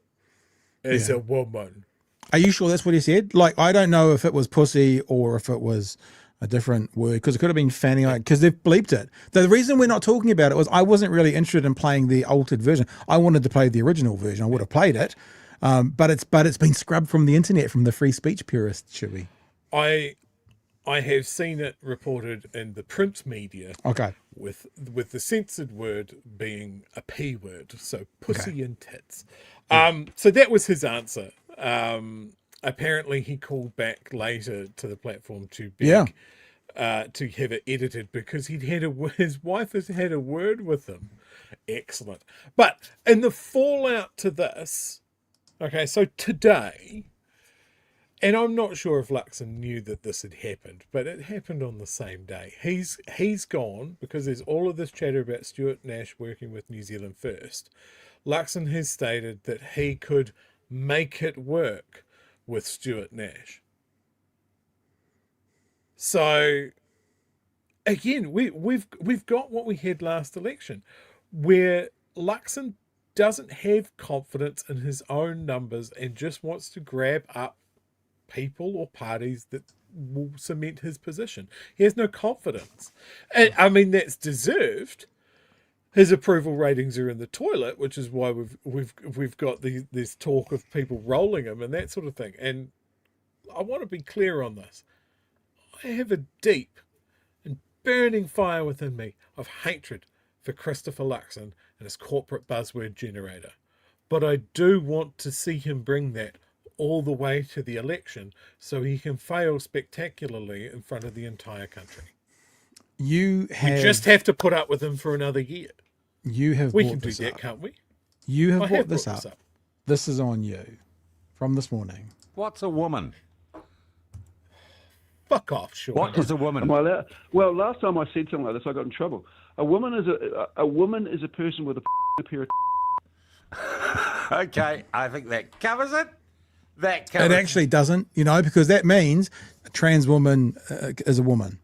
is a woman. Are you sure that's what he said? Like, I don't know if it was pussy or if it was a different word, because it could have been fanny, because they've bleeped it. The reason we're not talking about it was I wasn't really interested in playing the altered version. I wanted to play the original version. I would have played it, but it's been scrubbed from the internet, from the free speech purists, Chewie. I have seen it reported in the print media. Okay. With the censored word being a P word, so pussy and tits. So that was his answer. Apparently he called back later to the platform to beg to have it edited because his wife has had a word with him. Excellent. But in the fallout to this, okay, so today, and I'm not sure if Luxon knew that this had happened, but it happened on the same day. He's gone because there's all of this chatter about Stuart Nash working with New Zealand First. Luxon has stated that he could make it work with Stuart Nash. So again, we've got what we had last election, where Luxon doesn't have confidence in his own numbers and just wants to grab up people or parties that will cement his position. He has no confidence. And I mean, that's deserved. His approval ratings are in the toilet, which is why we've got this talk of people rolling him and that sort of thing. And I want to be clear on this. I have a deep and burning fire within me of hatred for Christopher Luxon and his corporate buzzword generator. But I do want to see him bring that all the way to the election so he can fail spectacularly in front of the entire country. We just have to put up with him for another year. We can do that, can't we? You have brought this up. This is on you from this morning. What's a woman? Fuck off, sure. What is a woman? Well, last time I said something like this, I got in trouble. A woman is a person with a pair of. Okay, I think that covers it. It actually doesn't, because that means a trans woman is a woman.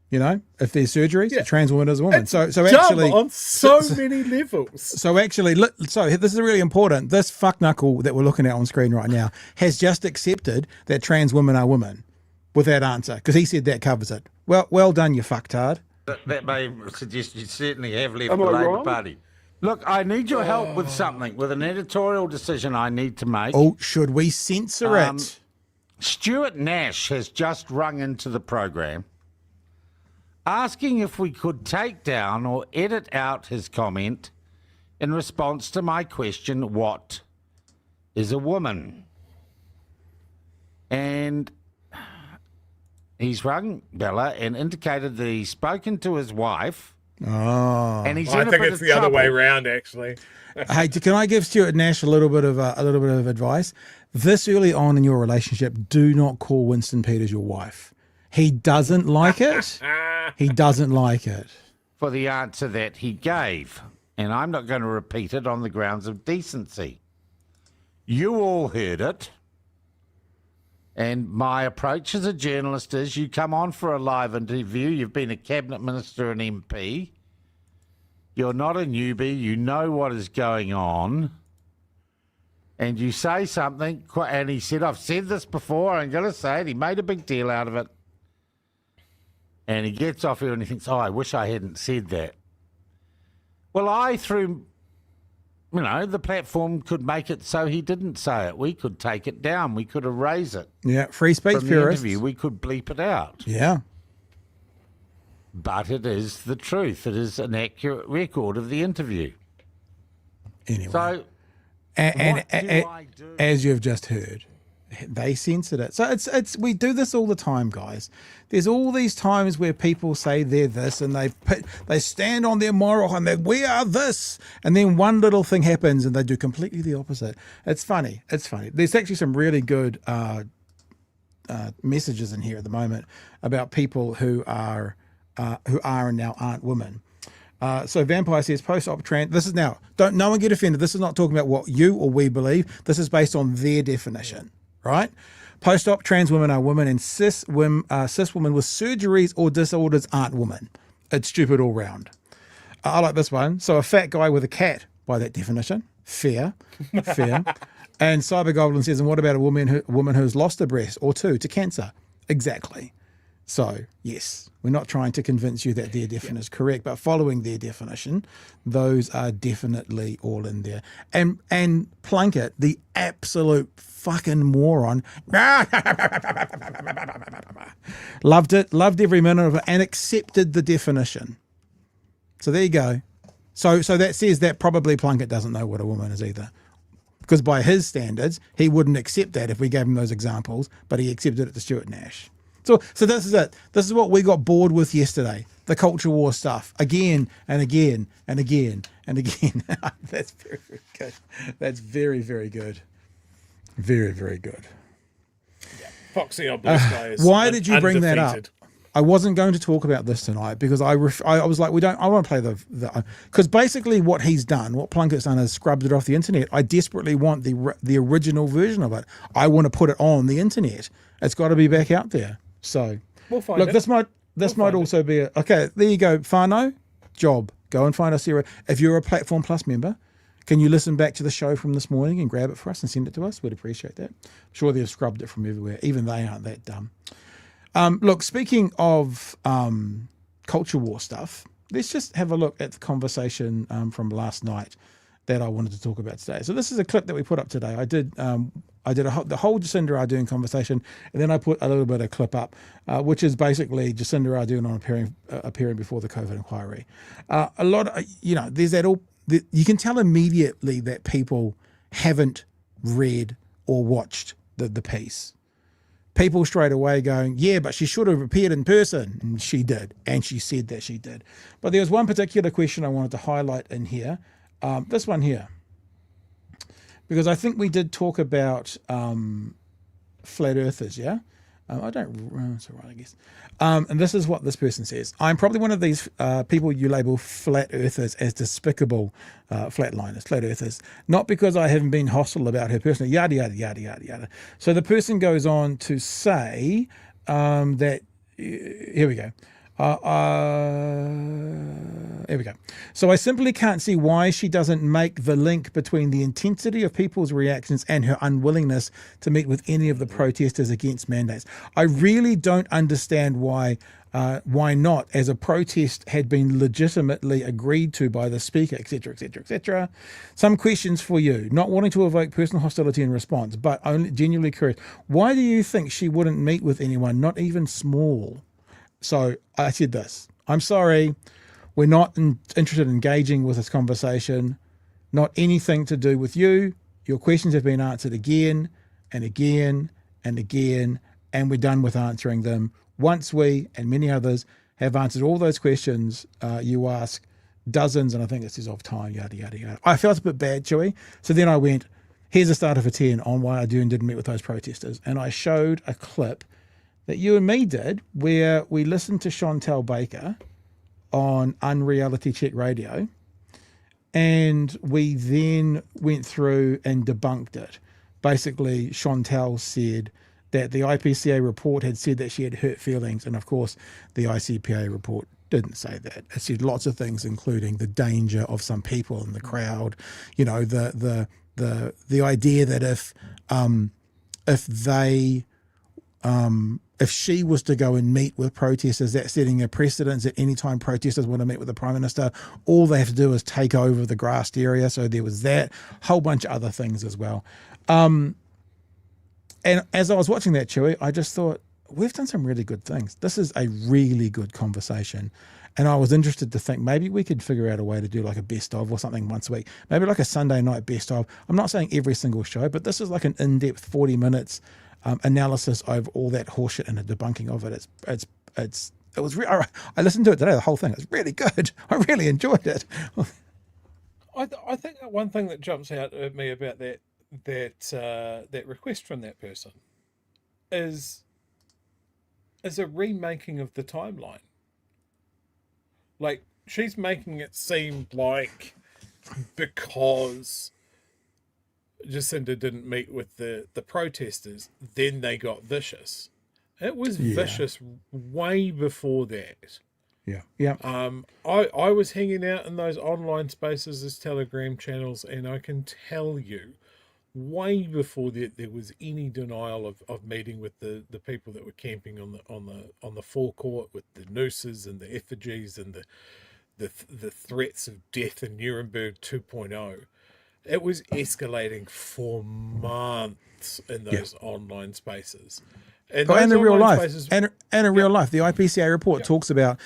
If there's surgeries, a trans woman is a woman. It's so dumb actually, on so many levels. So this is really important. This fuck knuckle that we're looking at on screen right now has just accepted that trans women are women with that answer because he said that covers it. Well done, you fucktard. That may suggest you certainly have left the Labour Party. Look, I need your help with something, with an editorial decision I need to make. Oh, should we censor it? Stuart Nash has just rung into the program asking if we could take down or edit out his comment in response to my question, what is a woman? And he's rung Bella and indicated that he's spoken to his wife. Oh, and he's I think it's the other way around, actually. Hey, can I give Stuart Nash a little bit of advice? This early on in your relationship, do not call Winston Peters your wife. He doesn't like it. He doesn't like it. For the answer that he gave. And I'm not going to repeat it on the grounds of decency. You all heard it. And my approach as a journalist is you come on for a live interview. You've been a cabinet minister and MP. You're not a newbie. You know what is going on. And you say something. And he said, I've said this before. I'm going to say it. He made a big deal out of it. And he gets off here and he thinks, I wish I hadn't said that. Well, the platform could make it so he didn't say it. We could take it down. We could erase it. Yeah, free speech From the purists. interview, we could bleep it out. Yeah. But it is the truth. It is an accurate record of the interview. Anyway. So, And what do I do? as you've just heard, they censored it. So it's we do this all the time, guys. There's all these times where people say they're this and they stand on their moral and we are this, and then one little thing happens and they do completely the opposite. It's funny. There's actually some really good messages in here at the moment about people who are and now aren't women. So Vampire says post-op trans. This is now. Don't no one get offended. This is not talking about what you or we believe. This is based on their definition, right? Post-op trans women are women, and cis women with surgeries or disorders aren't women. It's stupid all round. I like this one. So a fat guy with a cat, by that definition, fair. And Cyber Goblin says, and what about a woman who's lost a breast or two to cancer? Exactly. So, yes, we're not trying to convince you that their definition is correct, but following their definition, those are definitely all in there. And Plunkett, the absolute fucking moron, loved it, loved every minute of it, and accepted the definition. So there you go. So that says that probably Plunkett doesn't know what a woman is either. Because by his standards, he wouldn't accept that if we gave him those examples, but he accepted it to Stuart Nash. So this is it. This is what we got bored with yesterday. The culture war stuff. Again and again and again and again. That's very, very good. That's very, very good. Very, very good. Yeah. Foxy on Blue Sky is why did you bring that up? undefeated. I wasn't going to talk about this tonight because I was like, I want to play because basically what he's done, what Plunkett's done is scrubbed it off the internet. I desperately want the original version of it. I want to put it on the internet. It's got to be back out there. So We'll find look, it. this might also be okay. There you go, Fano. Job. Go and find us here. If you're a Platform Plus member, can you listen back to the show from this morning and grab it for us and send it to us? We'd appreciate that. I'm sure they've scrubbed it from everywhere. Even they aren't that dumb. Look, speaking of culture war stuff, let's just have a look at the conversation from last night that I wanted to talk about today. So this is a clip that we put up today. I did the whole Jacinda Ardern conversation, and then I put a little bit of clip up, which is basically Jacinda Ardern on appearing before the COVID inquiry. A lot of, there's that all. You can tell immediately that people haven't read or watched the piece. People straight away going, yeah, but she should have appeared in person. And she did. And she said that she did. But there was one particular question I wanted to highlight in here. This one here. Because I think we did talk about flat earthers, yeah? It's all right, I guess. And this is what this person says. I'm probably one of these people you label flat earthers as despicable flatliners, flat earthers. Not because I haven't been hostile about her personally, yada, yada, yada, yada, yada. So the person goes on to say that, here we go. Here we go. So I simply can't see why she doesn't make the link between the intensity of people's reactions and her unwillingness to meet with any of the protesters against mandates. I really don't understand why not, as a protest had been legitimately agreed to by the speaker, etc., etc., etc. Some questions for you, not wanting to evoke personal hostility in response, but only genuinely curious. Why do you think she wouldn't meet with anyone, not even small? So I said this. I'm sorry. We're not interested in engaging with this conversation. Not anything to do with you. Your questions have been answered again and again and again, and we're done with answering them. Once we and many others have answered all those questions you ask, dozens, and I think this is of time, yada, yada, yada. I felt a bit bad, Chewie. So then I went, here's a starter for 10 on why I didn't meet with those protesters. And I showed a clip that you and me did where we listened to Chantel Baker on Unreality Check Radio, and we then went through and debunked it. Basically, Chantel said that the IPCA report had said that she had hurt feelings, and of course the ICPA report didn't say that. It said lots of things, including the danger of some people in the crowd, the idea that if they if she was to go and meet with protesters, that's setting a precedence that any time protesters want to meet with the Prime Minister, all they have to do is take over the grassed area. So there was that, whole bunch of other things as well. And as I was watching that, Chewie, I just thought, we've done some really good things. This is a really good conversation. And I was interested to think maybe we could figure out a way to do like a best of or something once a week. Maybe like a Sunday night best of. I'm not saying every single show, but this is like an in-depth 40 minutes analysis of all that horseshit and a debunking of it. I listened to it today, the whole thing. It's really good. I really enjoyed it. I think that one thing that jumps out at me about that request from that person is a remaking of the timeline. Like, she's making it seem like because Jacinda didn't meet with the protesters, then they got vicious. It was vicious way before that. Yeah. Yeah. I was hanging out in those online spaces as Telegram channels, and I can tell you, way before that, there was any denial of meeting with the people that were camping on the forecourt with the nooses and the effigies and the threats of death in Nuremberg 2.0. It was escalating for months in those online spaces. And in the real life, spaces, and in real life, the IPCA report talks about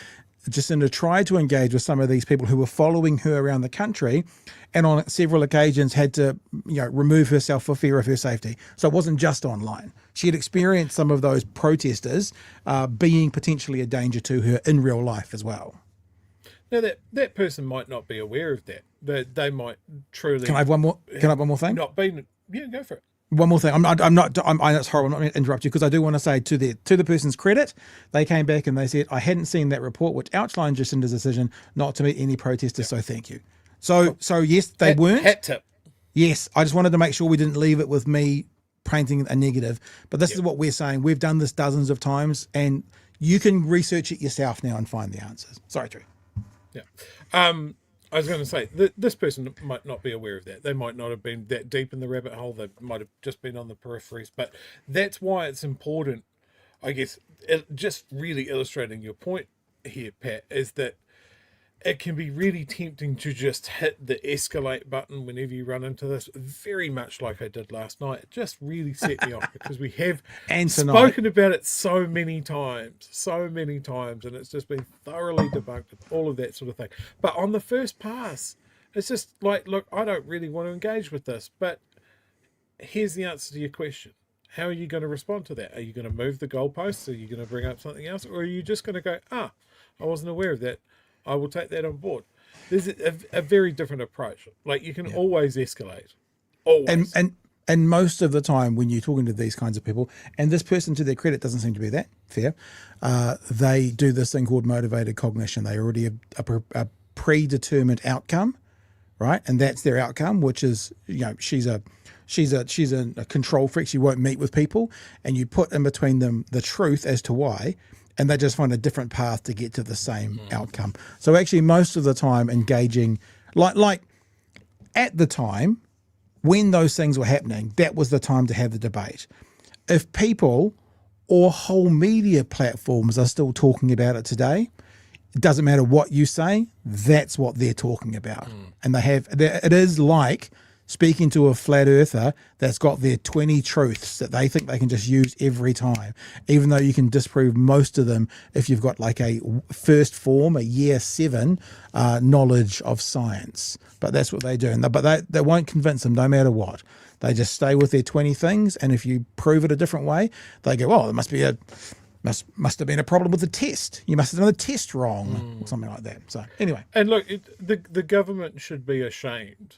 Jacinda tried to engage with some of these people who were following her around the country, and on several occasions had to, remove herself for fear of her safety. So it wasn't just online. She had experienced some of those protesters being potentially a danger to her in real life as well. Now that person might not be aware of that. They might truly. Can I have one more? Can I have one more thing? Not been. Yeah, go for it. One more thing. I know it's horrible. I'm not going to interrupt you because I do want to say to the person's credit, they came back and they said, I hadn't seen that report which outlined Jacinda's decision not to meet any protesters, so thank you. So yes, they weren't. Hat tip. Yes, I just wanted to make sure we didn't leave it with me painting a negative. But this is what we're saying. We've done this dozens of times, and you can research it yourself now and find the answers. Sorry, Drew. Yeah. I was going to say, this person might not be aware of that. They might not have been that deep in the rabbit hole. They might have just been on the peripheries. But that's why it's important, I guess, just really illustrating your point here, Pat, is that it can be really tempting to just hit the escalate button whenever you run into this, very much like I did last night. It just really set me off because we have spoken about it so many times, and it's just been thoroughly debunked, all of that sort of thing. But on the first pass, it's just like, look, I don't really want to engage with this, but here's the answer to your question. How are you going to respond to that? Are you going to move the goalposts? Are you going to bring up something else? Or are you just going to go, I wasn't aware of that. I will take that on board. There's a very different approach. Like, you can always escalate. Always. And most of the time when you're talking to these kinds of people, and this person, to their credit, doesn't seem to be that fair, they do this thing called motivated cognition. They already have a predetermined outcome, right? And that's their outcome, which is, she's a control freak. She won't meet with people. And you put in between them the truth as to why, and they just find a different path to get to the same outcome. So actually, most of the time engaging, like at the time when those things were happening, that was the time to have the debate. If people or whole media platforms are still talking about it today, it doesn't matter what you say, that's what they're talking about. And it is like speaking to a flat earther that's got their 20 truths that they think they can just use every time, even though you can disprove most of them if you've got like a first form, a year 7 knowledge of science. But that's what they do. But they won't convince them no matter what. They just stay with their 20 things, and if you prove it a different way, they go, there must have been a problem with the test. You must have done the test wrong, or something like that. So anyway. And look, the government should be ashamed.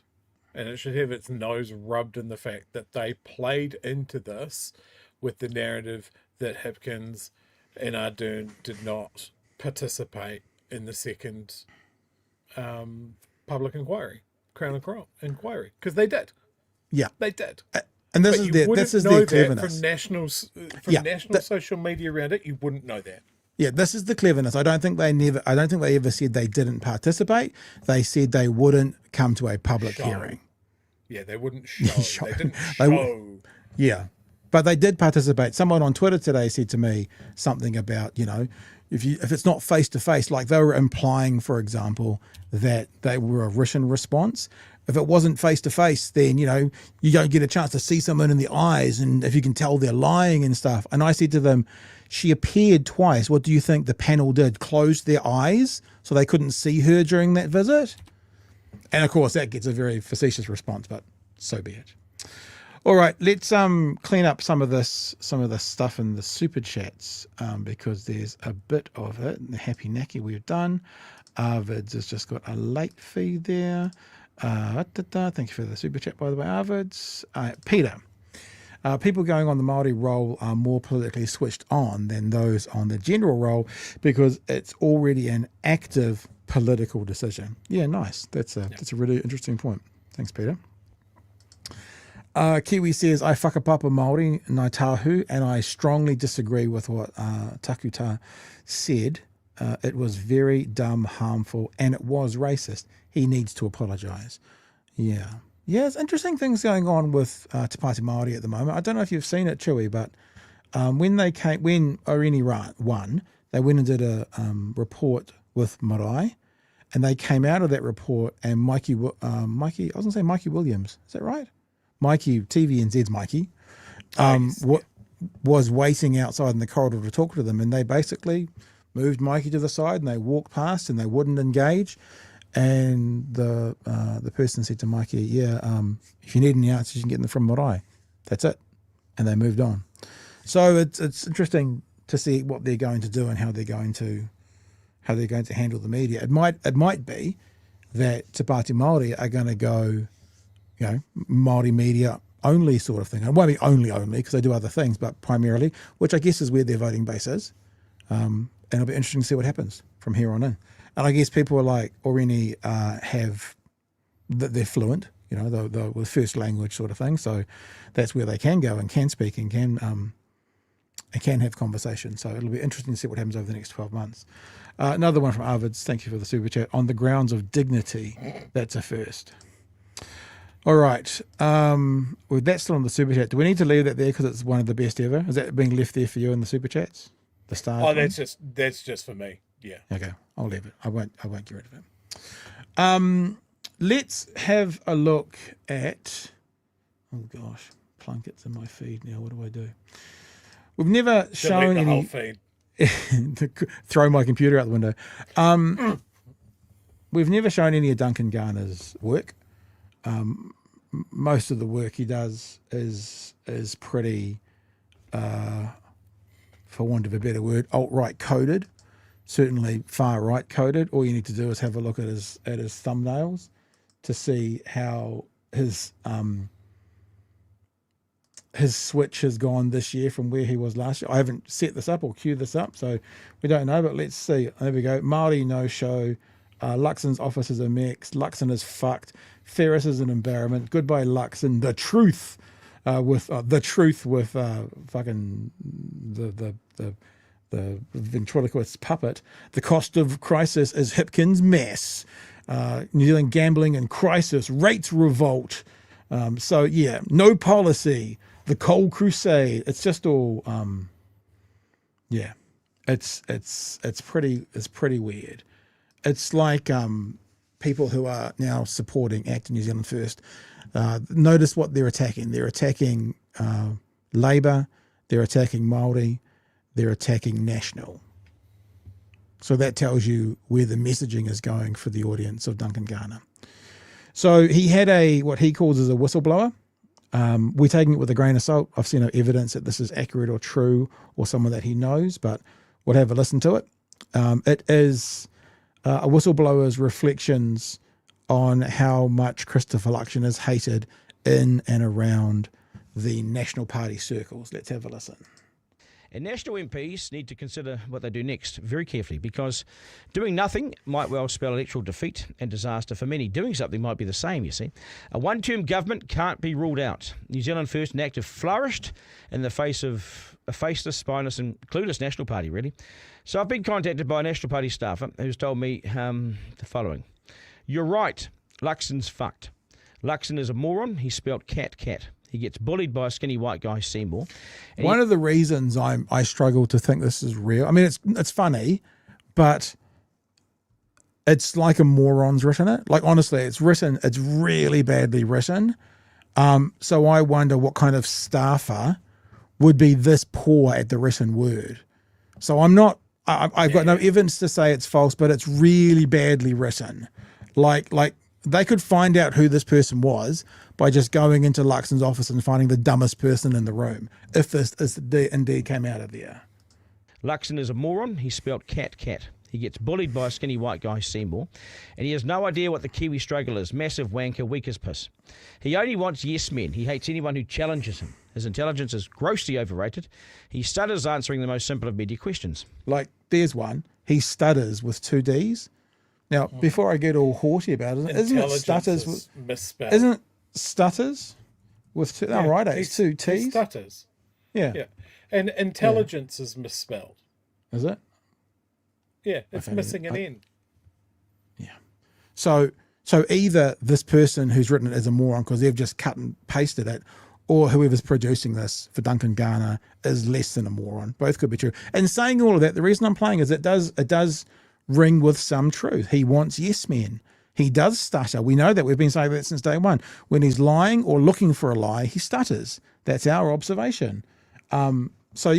And it should have its nose rubbed in the fact that they played into this with the narrative that Hipkins and Ardern did not participate in the second public inquiry, Crown and Crown inquiry, because they did. Yeah, they did. And this is their cleverness. From national social media around it, you wouldn't know that. Yeah, this is the cleverness. I don't think they ever said they didn't participate. They said they wouldn't come to a public hearing. Yeah, they wouldn't show. They didn't show. Yeah. But they did participate. Someone on Twitter today said to me something about, if it's not face to face, like they were implying, for example, that they were a written response. If it wasn't face to face, then, you don't get a chance to see someone in the eyes, and if you can tell they're lying and stuff. And I said to them, she appeared twice. What do you think the panel did? Closed their eyes so they couldn't see her during that visit? And of course, that gets a very facetious response, but so be it. All right, let's clean up some of this stuff in the super chats, because there's a bit of it. The happy nacky we've done. Arvids has just got a late fee there. Thank you for the super chat, by the way, Arvids. Peter, people going on the Maori roll are more politically switched on than those on the general roll because it's already an active political decision. Yeah, nice. That's a really interesting point. Thanks, Peter. Kiwi says, I whakapapa Māori ngā tāhu, and I strongly disagree with what Takuta said. It was very dumb, harmful, and it was racist. He needs to apologise. Yeah, it's interesting things going on with Te Pati Maori at the moment. I don't know if you've seen it, Chewie, but when Oreni won, they went and did a report with Marae, and they came out of that report, and Mikey Williams, is that right? Mikey, TVNZ's Mikey, was waiting outside in the corridor to talk to them, and they basically moved Mikey to the side, and they walked past, and they wouldn't engage. And the person said to Mikey, if you need any answers, you can get them from Marae. That's it. And they moved on. So it's interesting to see what they're going to do and how they're going to handle the media. It might be that Te Pati Maori are going to go, Maori media only sort of thing. It won't be only because they do other things, but primarily, which I guess is where their voting base is. And it'll be interesting to see what happens from here on in. And I guess people are like Oreni they're fluent, the first language sort of thing. So that's where they can go and can speak and can have conversation. So it'll be interesting to see what happens over the next 12 months. Another one from Arvids. Thank you for the super chat. On the grounds of dignity, that's a first. All right. Well, that's still on the super chat. Do we need to leave that there because it's one of the best ever? Is that being left there for you in the super chats? The star. Oh, that's just for me. Yeah. Okay, I'll leave it. I won't get rid of it. Let's have a look at. Oh gosh, Plunkett's in my feed now. What do I do? We've never shown any. Whole feed. Throw my computer out the window. We've never shown any of Duncan Garner's work. Most of the work he does is pretty, for want of a better word, alt-right coded, certainly far-right coded. All you need to do is have a look at his thumbnails to see how his switch has gone this year from where he was last year. I haven't set this up or queued this up, so we don't know, but let's see. There we go. Māori no show. Luxon's office is a mix. Luxon is fucked. Ferris is an embarrassment. Goodbye, Luxon. The truth with fucking the ventriloquist puppet. The cost of crisis is Hipkins' mess. New Zealand gambling in crisis. Rates revolt. So yeah, no policy. The coal crusade. It's just all it's pretty weird. It's like people who are now supporting ACT New Zealand First. Notice what they're attacking. They're attacking Labour. They're attacking Māori. They're attacking National. So that tells you where the messaging is going for the audience of Duncan Garner. So he had what he calls as a whistleblower. We're taking it with a grain of salt. I've seen no evidence that this is accurate or true or someone that he knows, but we'll have a listen to it. It is a whistleblower's reflections on how much Christopher Luxon is hated in and around the National Party circles. Let's have a listen. And National MPs need to consider what they do next very carefully, because doing nothing might well spell electoral defeat and disaster for many. Doing something might be the same, you see. A one-term government can't be ruled out. New Zealand First and Active flourished in the face of a faceless, spineless and clueless National Party, really. So I've been contacted by a National Party staffer who's told me the following. You're right, Luxon's fucked. Luxon is a moron. He spelt cat. He gets bullied by a skinny white guy, Seymour. And One of the reasons I struggle to think this is real, I mean, it's funny, but it's like a moron's written it. Like, honestly, it's really badly written. So I wonder what kind of staffer would be this poor at the written word. So I've got no evidence to say it's false, but it's really badly written. Like they could find out who this person was by just going into Luxon's office and finding the dumbest person in the room, if this indeed came out of there. Luxon is a moron. He spelt cat. He gets bullied by a skinny white guy, Seymour, and he has no idea what the Kiwi struggle is. Massive wanker, weak as piss. He only wants yes men. He hates anyone who challenges him. His intelligence is grossly overrated. He stutters answering the most simple of media questions. Like, there's one. He stutters with 2 Ds. Now, before I get all haughty about it, isn't it stutters? Is misspelled. Isn't it stutters with two? Oh, right, it's 2 Ts. He stutters. Yeah. And intelligence is misspelled. Is it? Yeah, it's missing an N. Yeah. So either this person who's written it is a moron because they've just cut and pasted it, or whoever's producing this for Duncan Garner is less than a moron. Both could be true. And saying all of that, the reason I'm playing is it does ring with some truth. He wants yes men. He does stutter. We know that. We've been saying that since day one. When he's lying or looking for a lie, he stutters. That's our observation. So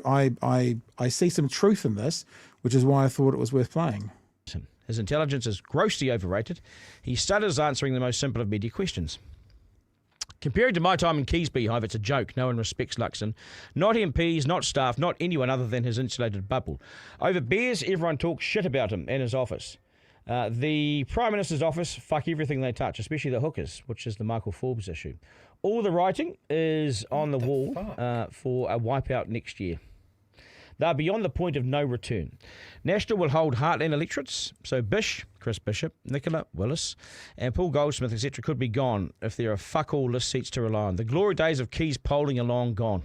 I see some truth in this, which is why I thought it was worth playing. His intelligence is grossly overrated. He stutters answering the most simple of media questions. Compared to my time in Keys Beehive, it's a joke. No one respects Luxon. Not MPs, not staff, not anyone other than his insulated bubble. Over beers, everyone talks shit about him and his office. The Prime Minister's office, fuck everything they touch, especially the hookers, which is the Michael Forbes issue. All the writing is on the wall for a wipeout next year. They're beyond the point of no return. National will hold heartland electorates, so Bish, Chris Bishop, Nicola Willis, and Paul Goldsmith, etc., could be gone if there are fuck-all list seats to rely on. The glory days of Keys polling are long gone.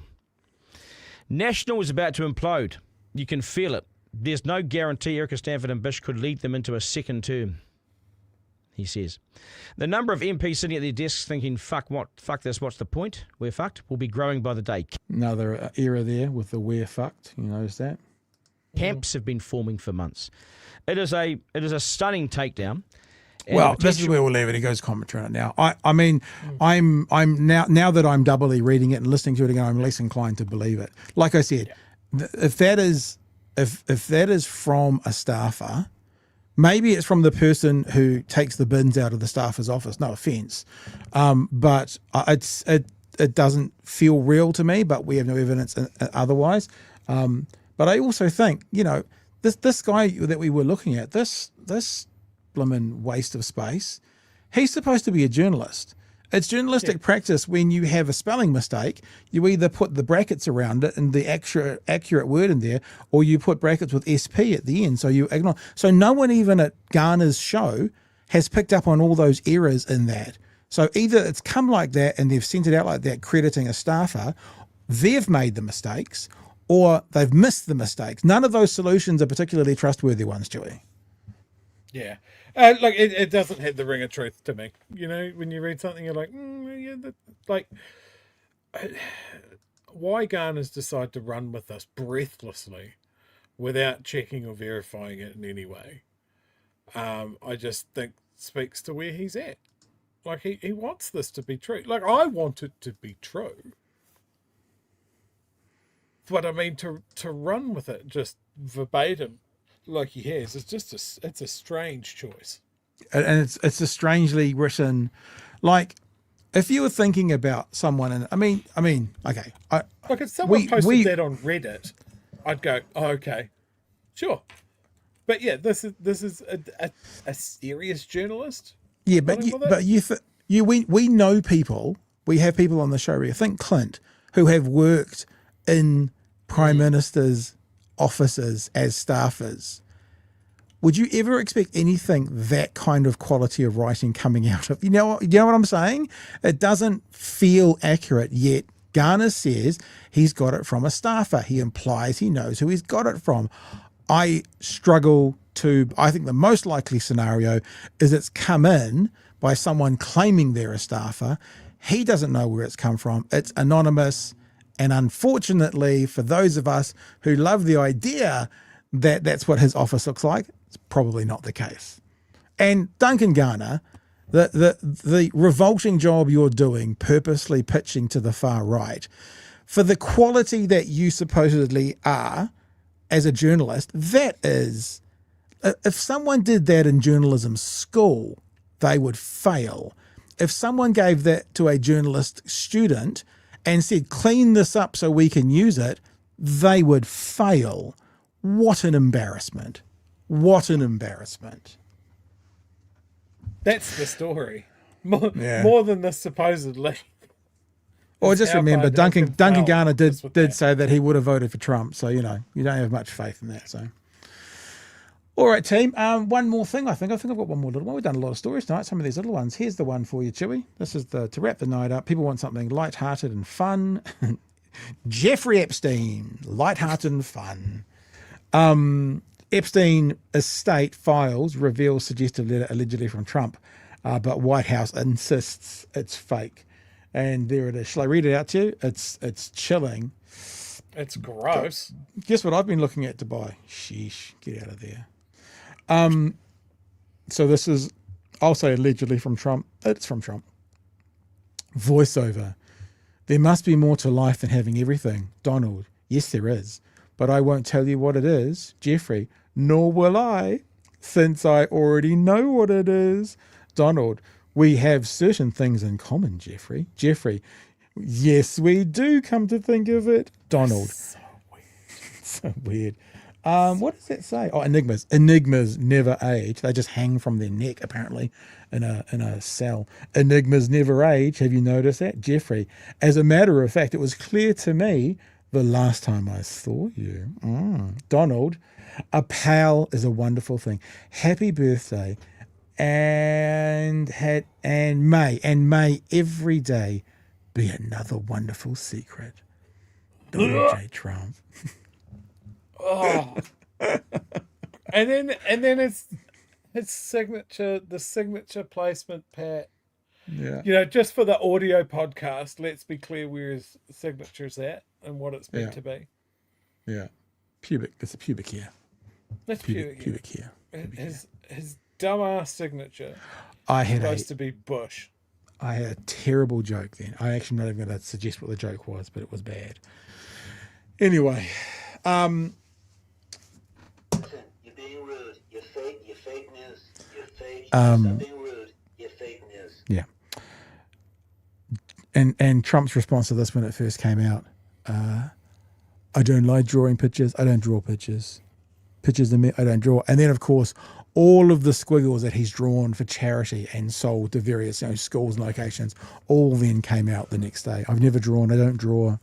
National is about to implode. You can feel it. There's no guarantee Erica Stanford and Bish could lead them into a second term, he says. The number of MPs sitting at their desks thinking, fuck this, what's the point? We're fucked, will be growing by the day. Another era there with the we're fucked. You notice that? Camps have been forming for months. It is a stunning takedown. Well, this is where we'll leave it. He goes commentary on it now. I mean, I'm now that I'm doubly reading it and listening to it again, I'm less inclined to believe it. Like I said, if that is from a staffer, maybe it's from the person who takes the bins out of the staffer's office. No offence, but it doesn't feel real to me. But we have no evidence otherwise. But I also think, this guy that we were looking at, this blimmin' waste of space, he's supposed to be a journalist. It's journalistic practice when you have a spelling mistake, you either put the brackets around it and the accurate word in there, or you put brackets with SP at the end. So you ignore. So no one even at Garner's show has picked up on all those errors in that. So either it's come like that and they've sent it out like that, crediting a staffer, they've made the mistakes, or they've missed the mistakes. None of those solutions are particularly trustworthy ones, Chewie. Yeah. It doesn't have the ring of truth to me. When you read something, you're like, why Garners decide to run with us breathlessly without checking or verifying it in any way, I just think speaks to where he's at. Like, he wants this to be true. Like, I want it to be true. But I mean, to run with it just verbatim, like he has, it's a strange choice, and it's a strangely written. Like, if you were thinking about someone, and I mean, okay, like if someone posted that on Reddit, I'd go, oh, okay, sure, but yeah, this is a serious journalist. Yeah, we know people. We have people on the show here. Think Clint, who have worked in Prime Minister's officers as staffers. Would you ever expect anything that kind of quality of writing coming out of? You know what I'm saying? It doesn't feel accurate, yet Garner says he's got it from a staffer. He implies he knows who he's got it from. I think the most likely scenario is it's come in by someone claiming they're a staffer. He doesn't know where it's come from. It's anonymous. And unfortunately, for those of us who love the idea that that's what his office looks like, it's probably not the case. And Duncan Garner, the revolting job you're doing, purposely pitching to the far right, for the quality that you supposedly are as a journalist, that is, if someone did that in journalism school, they would fail. If someone gave that to a journalist student and said, clean this up so we can use it, they would fail. What an embarrassment. What an embarrassment. That's the story. More than the supposedly. Or just remember, Duncan Garner did say that he would have voted for Trump. So, you don't have much faith in that. So, all right, team. One more thing, I think. I've got one more little one. We've done a lot of stories tonight, some of these little ones. Here's the one for you, Chewie. This is to wrap the night up. People want something lighthearted and fun. Jeffrey Epstein, lighthearted and fun. Epstein estate files reveal suggestive letter allegedly from Trump, but White House insists it's fake. And there it is. Shall I read it out to you? It's chilling. It's gross. Guess what I've been looking at to buy? Sheesh, get out of there. So this is, I'll say allegedly from Trump. It's from Trump. Voiceover. There must be more to life than having everything. Donald. Yes, there is. But I won't tell you what it is. Jeffrey. Nor will I, since I already know what it is. Donald. We have certain things in common, Jeffrey. Jeffrey. Yes, we do, come to think of it. Donald. So weird. So weird. What does that say? Oh, enigmas. Enigmas never age. They just hang from their neck, apparently, in a cell. Enigmas never age. Have you noticed that? Jeffrey. As a matter of fact, it was clear to me the last time I saw you. Donald. A pal is a wonderful thing. Happy birthday. And may every day be another wonderful secret. Donald J. Trump. Oh. and then it's signature, the signature placement, Pat. Yeah. Just for the audio podcast, let's be clear where his signature's at and what it's meant to be. Yeah. Pubic. It's a pubic hair. That's pubic hair. His dumbass signature. Supposed to be Bush. I had a terrible joke then. I actually not even going to suggest what the joke was, but it was bad. Anyway, You're being rude. You're fake news. You're fake. Stop being rude. You're fake news. Yeah. And Trump's response to this when it first came out, I don't like drawing pictures. I don't draw pictures. Pictures of me, I don't draw. And then, of course, all of the squiggles that he's drawn for charity and sold to various schools and locations all then came out the next day. I've never drawn. I don't draw.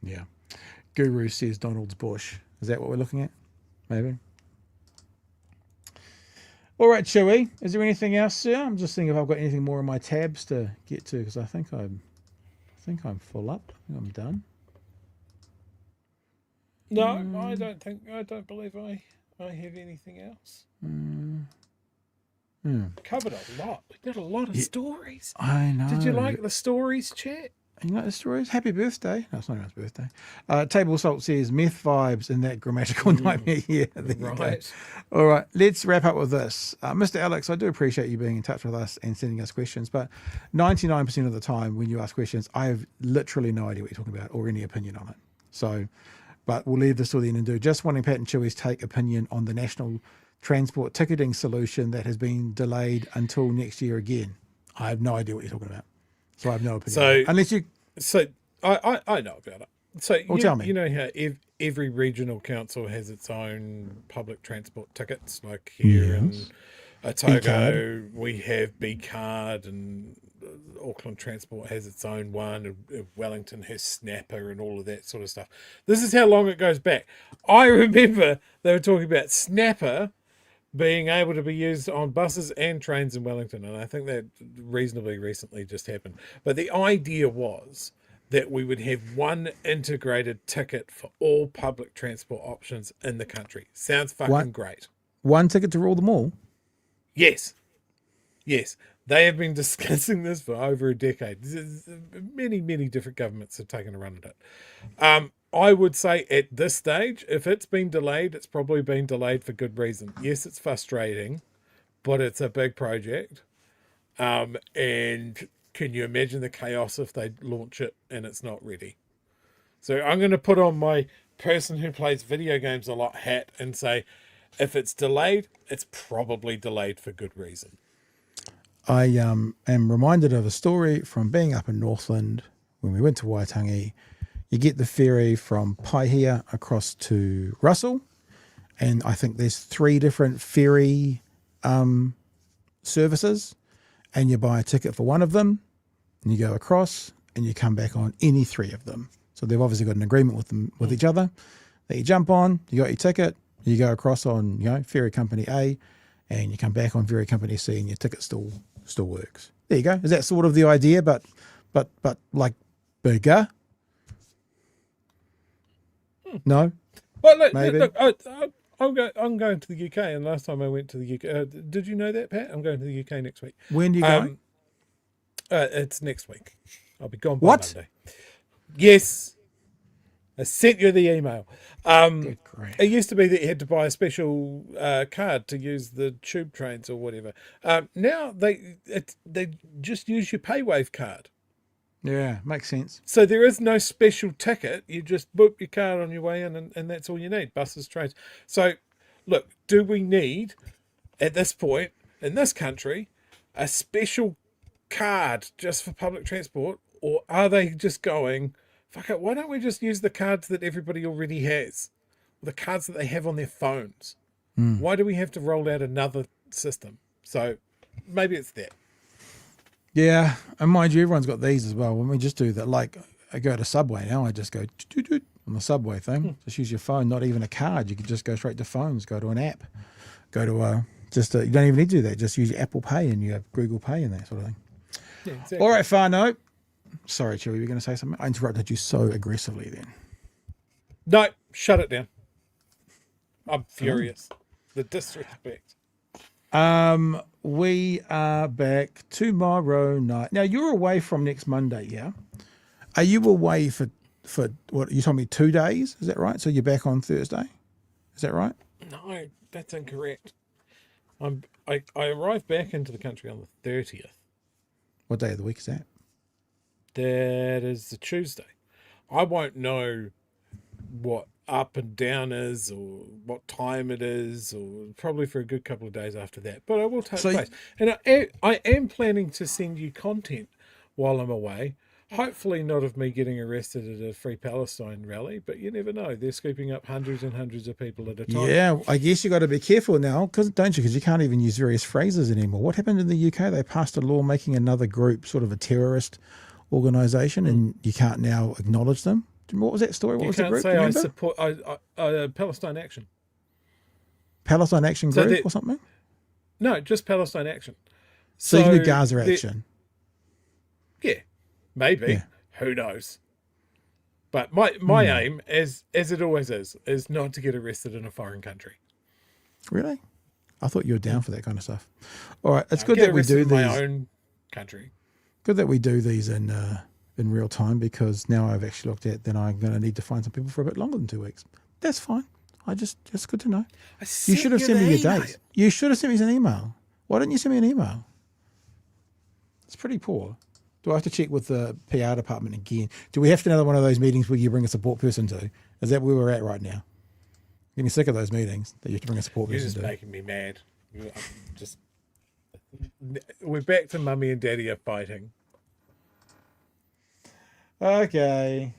Yeah. Guru says Donald's Bush. Is that what we're looking at? Maybe. All right, Chewie. Is there anything else, sir? I'm just thinking if I've got anything more in my tabs to get to, because I think I'm full up. I think I'm done. No, I don't believe I have anything else. Covered a lot. We did a lot of stories. I know. Did you like the stories, chat? You like the stories? Happy birthday. No, it's not his birthday. Table Salt says meth vibes in that grammatical nightmare. Yeah, there you go. All right, let's wrap up with this. Mr. Alex, I do appreciate you being in touch with us and sending us questions, but 99% of the time when you ask questions, I have literally no idea what you're talking about or any opinion on it. So, but we'll leave this till the end and do. Just wanting Pat and Chewie's take opinion on the national transport ticketing solution that has been delayed until next year again. I have no idea what you're talking about. So I have no opinion. So unless you, I know about it. So tell me. You know how every regional council has its own public transport tickets. Like here in Otago, we have B Card, and Auckland Transport has its own one. And Wellington has Snapper and all of that sort of stuff. This is how long it goes back. I remember they were talking about Snapper being able to be used on buses and trains in Wellington. And I think that reasonably recently just happened. But the idea was that we would have one integrated ticket for all public transport options in the country. Sounds fucking great. One ticket to rule them all? Yes. Yes. They have been discussing this for over a decade. Many, many different governments have taken a run at it. I would say at this stage, if it's been delayed, it's probably been delayed for good reason. Yes, it's frustrating, but it's a big project. And can you imagine the chaos if they launch it and it's not ready? So I'm going to put on my person who plays video games a lot hat and say, if it's delayed, it's probably delayed for good reason. I am reminded of a story from being up in Northland when we went to Waitangi. You get the ferry from Paihia across to Russell, and I think there's 3 different ferry services, and you buy a ticket for one of them, and you go across, and you come back on any 3 of them. So they've obviously got an agreement with each other that you jump on, you got your ticket, you go across on ferry company A, and you come back on ferry company C, and your ticket still works. There you go. Is that sort of the idea, but like bigger? No. Well, look, maybe. Look, I'm going to the UK, and last time I went to the UK, did you know that, Pat? I'm going to the UK next week. When do you go? It's next week. I'll be gone by What? Monday. Yes. I sent you the email. It used to be that you had to buy a special card to use the tube trains or whatever. Now they just use your PayWave card. Yeah, makes sense. So there is no special ticket. You just book your card on your way in, and that's all you need. Buses, trains. So, look, do we need, at this point, in this country, a special card just for public transport? Or are they just going, fuck it, why don't we just use the cards that everybody already has? The cards that they have on their phones. Why do we have to roll out another system? So maybe it's that. Yeah, and mind you, everyone's got these as well. When we just do that, like I go to Subway now, I just go on the Subway thing. Just use your phone, not even a card. You can just go straight to phones, go to an app, go to you don't even need to do that. Just use your Apple Pay and you have Google Pay and that sort of thing. Yeah, exactly. All right, Whānau. Sorry, Chewie, you were going to say something? I interrupted you so aggressively then. No, shut it down. I'm furious. The disrespect. We are back tomorrow night. Now, you're away from next Monday, yeah? Are you away for what, you told me 2 days? Is that right? So you're back on Thursday? Is that right? No, that's incorrect. I arrived back into the country on the 30th. What day of the week is that? That is the Tuesday. I won't know what up and down is or what time it is, or probably for a good couple of days after that. But I will touch base. And I am planning to send you content while I'm away. Hopefully not of me getting arrested at a Free Palestine rally, but you never know. They're scooping up hundreds and hundreds of people at a time. Yeah, I guess you got to be careful now, don't you? Because you can't even use various phrases anymore. What happened in the UK? They passed a law making another group sort of a terrorist organisation, and you can't now acknowledge them. What was that story? What was the group? You can't say I support Palestine Action. Palestine Action Group or something? No, just Palestine Action. So you can do Gaza Action. Yeah, maybe. Yeah. Who knows? But my aim, as it always is not to get arrested in a foreign country. Really? I thought you were down for that kind of stuff. All right, it's good that we do these. In my own country. Good that we do these in real time, because now I've actually looked at, then I'm going to need to find some people for a bit longer than 2 weeks. That's fine. It's good to know. You should have sent me your dates. You should have sent me an email. Why didn't you send me an email? It's pretty poor. Do I have to check with the PR department again? Do we have to another one of those meetings where you bring a support person to? Is that where we're at right now? I'm getting sick of those meetings that you have to bring a support person to. You're just making me mad. We're back to Mummy and Daddy are fighting. Okay.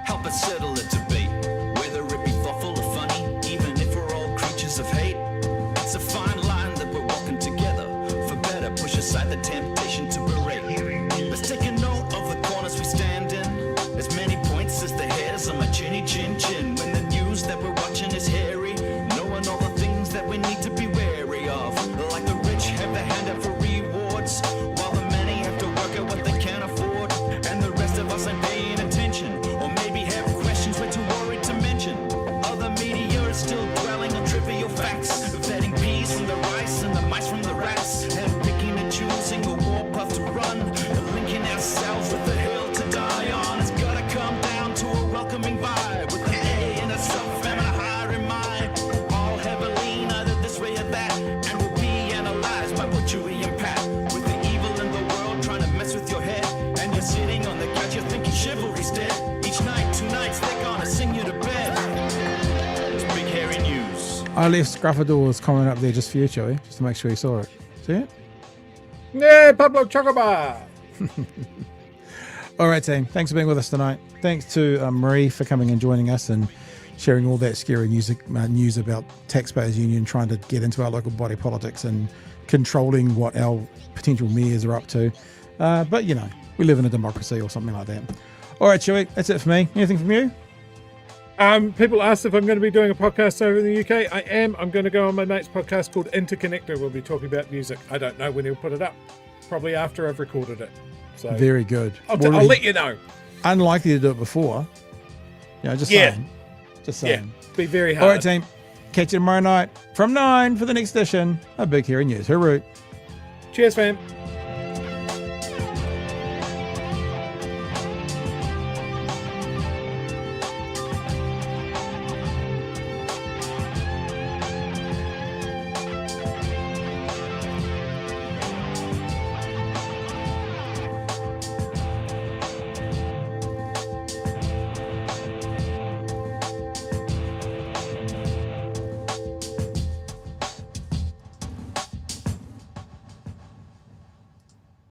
Help us settle a debate, whether it be thoughtful or funny, even if we're all creatures of hate. It's a fine line that we're walking together. For better, push aside the temptation to berate. Let's take a note of the corners we stand in. As many points as the hairs on my chinny chin chin. When the news that we're watching is hairy, knowing all the things that we need to be wary of. Like the rich have the hand out for rewards, while the many have to work at what they can't afford. And the rest of us ain't paying attention, or maybe have I left Scruffador's comment up there just for you, Chewie, just to make sure you saw it. See it? Yeah, Pablo Chocobar. All right, team. Thanks for being with us tonight. Thanks to Marie for coming and joining us and sharing all that scary news about Taxpayers Union trying to get into our local body politics and controlling what our potential mayors are up to. But, you know, we live in a democracy or something like that. All right, Chewie, that's it for me. Anything from you? People asked if I'm going to be doing a podcast over in the UK. I am. I'm going to go on my mate's podcast called Interconnector. We'll be talking about music. I don't know when he'll put it up. Probably after I've recorded it. So Very good. I'll let you know. Unlikely to do it before. You know, just saying. Just saying. Yeah, be very hard. All right, team. Catch you tomorrow night from 9 for the next edition of Big Hairy News. Hooroo. Cheers, fam.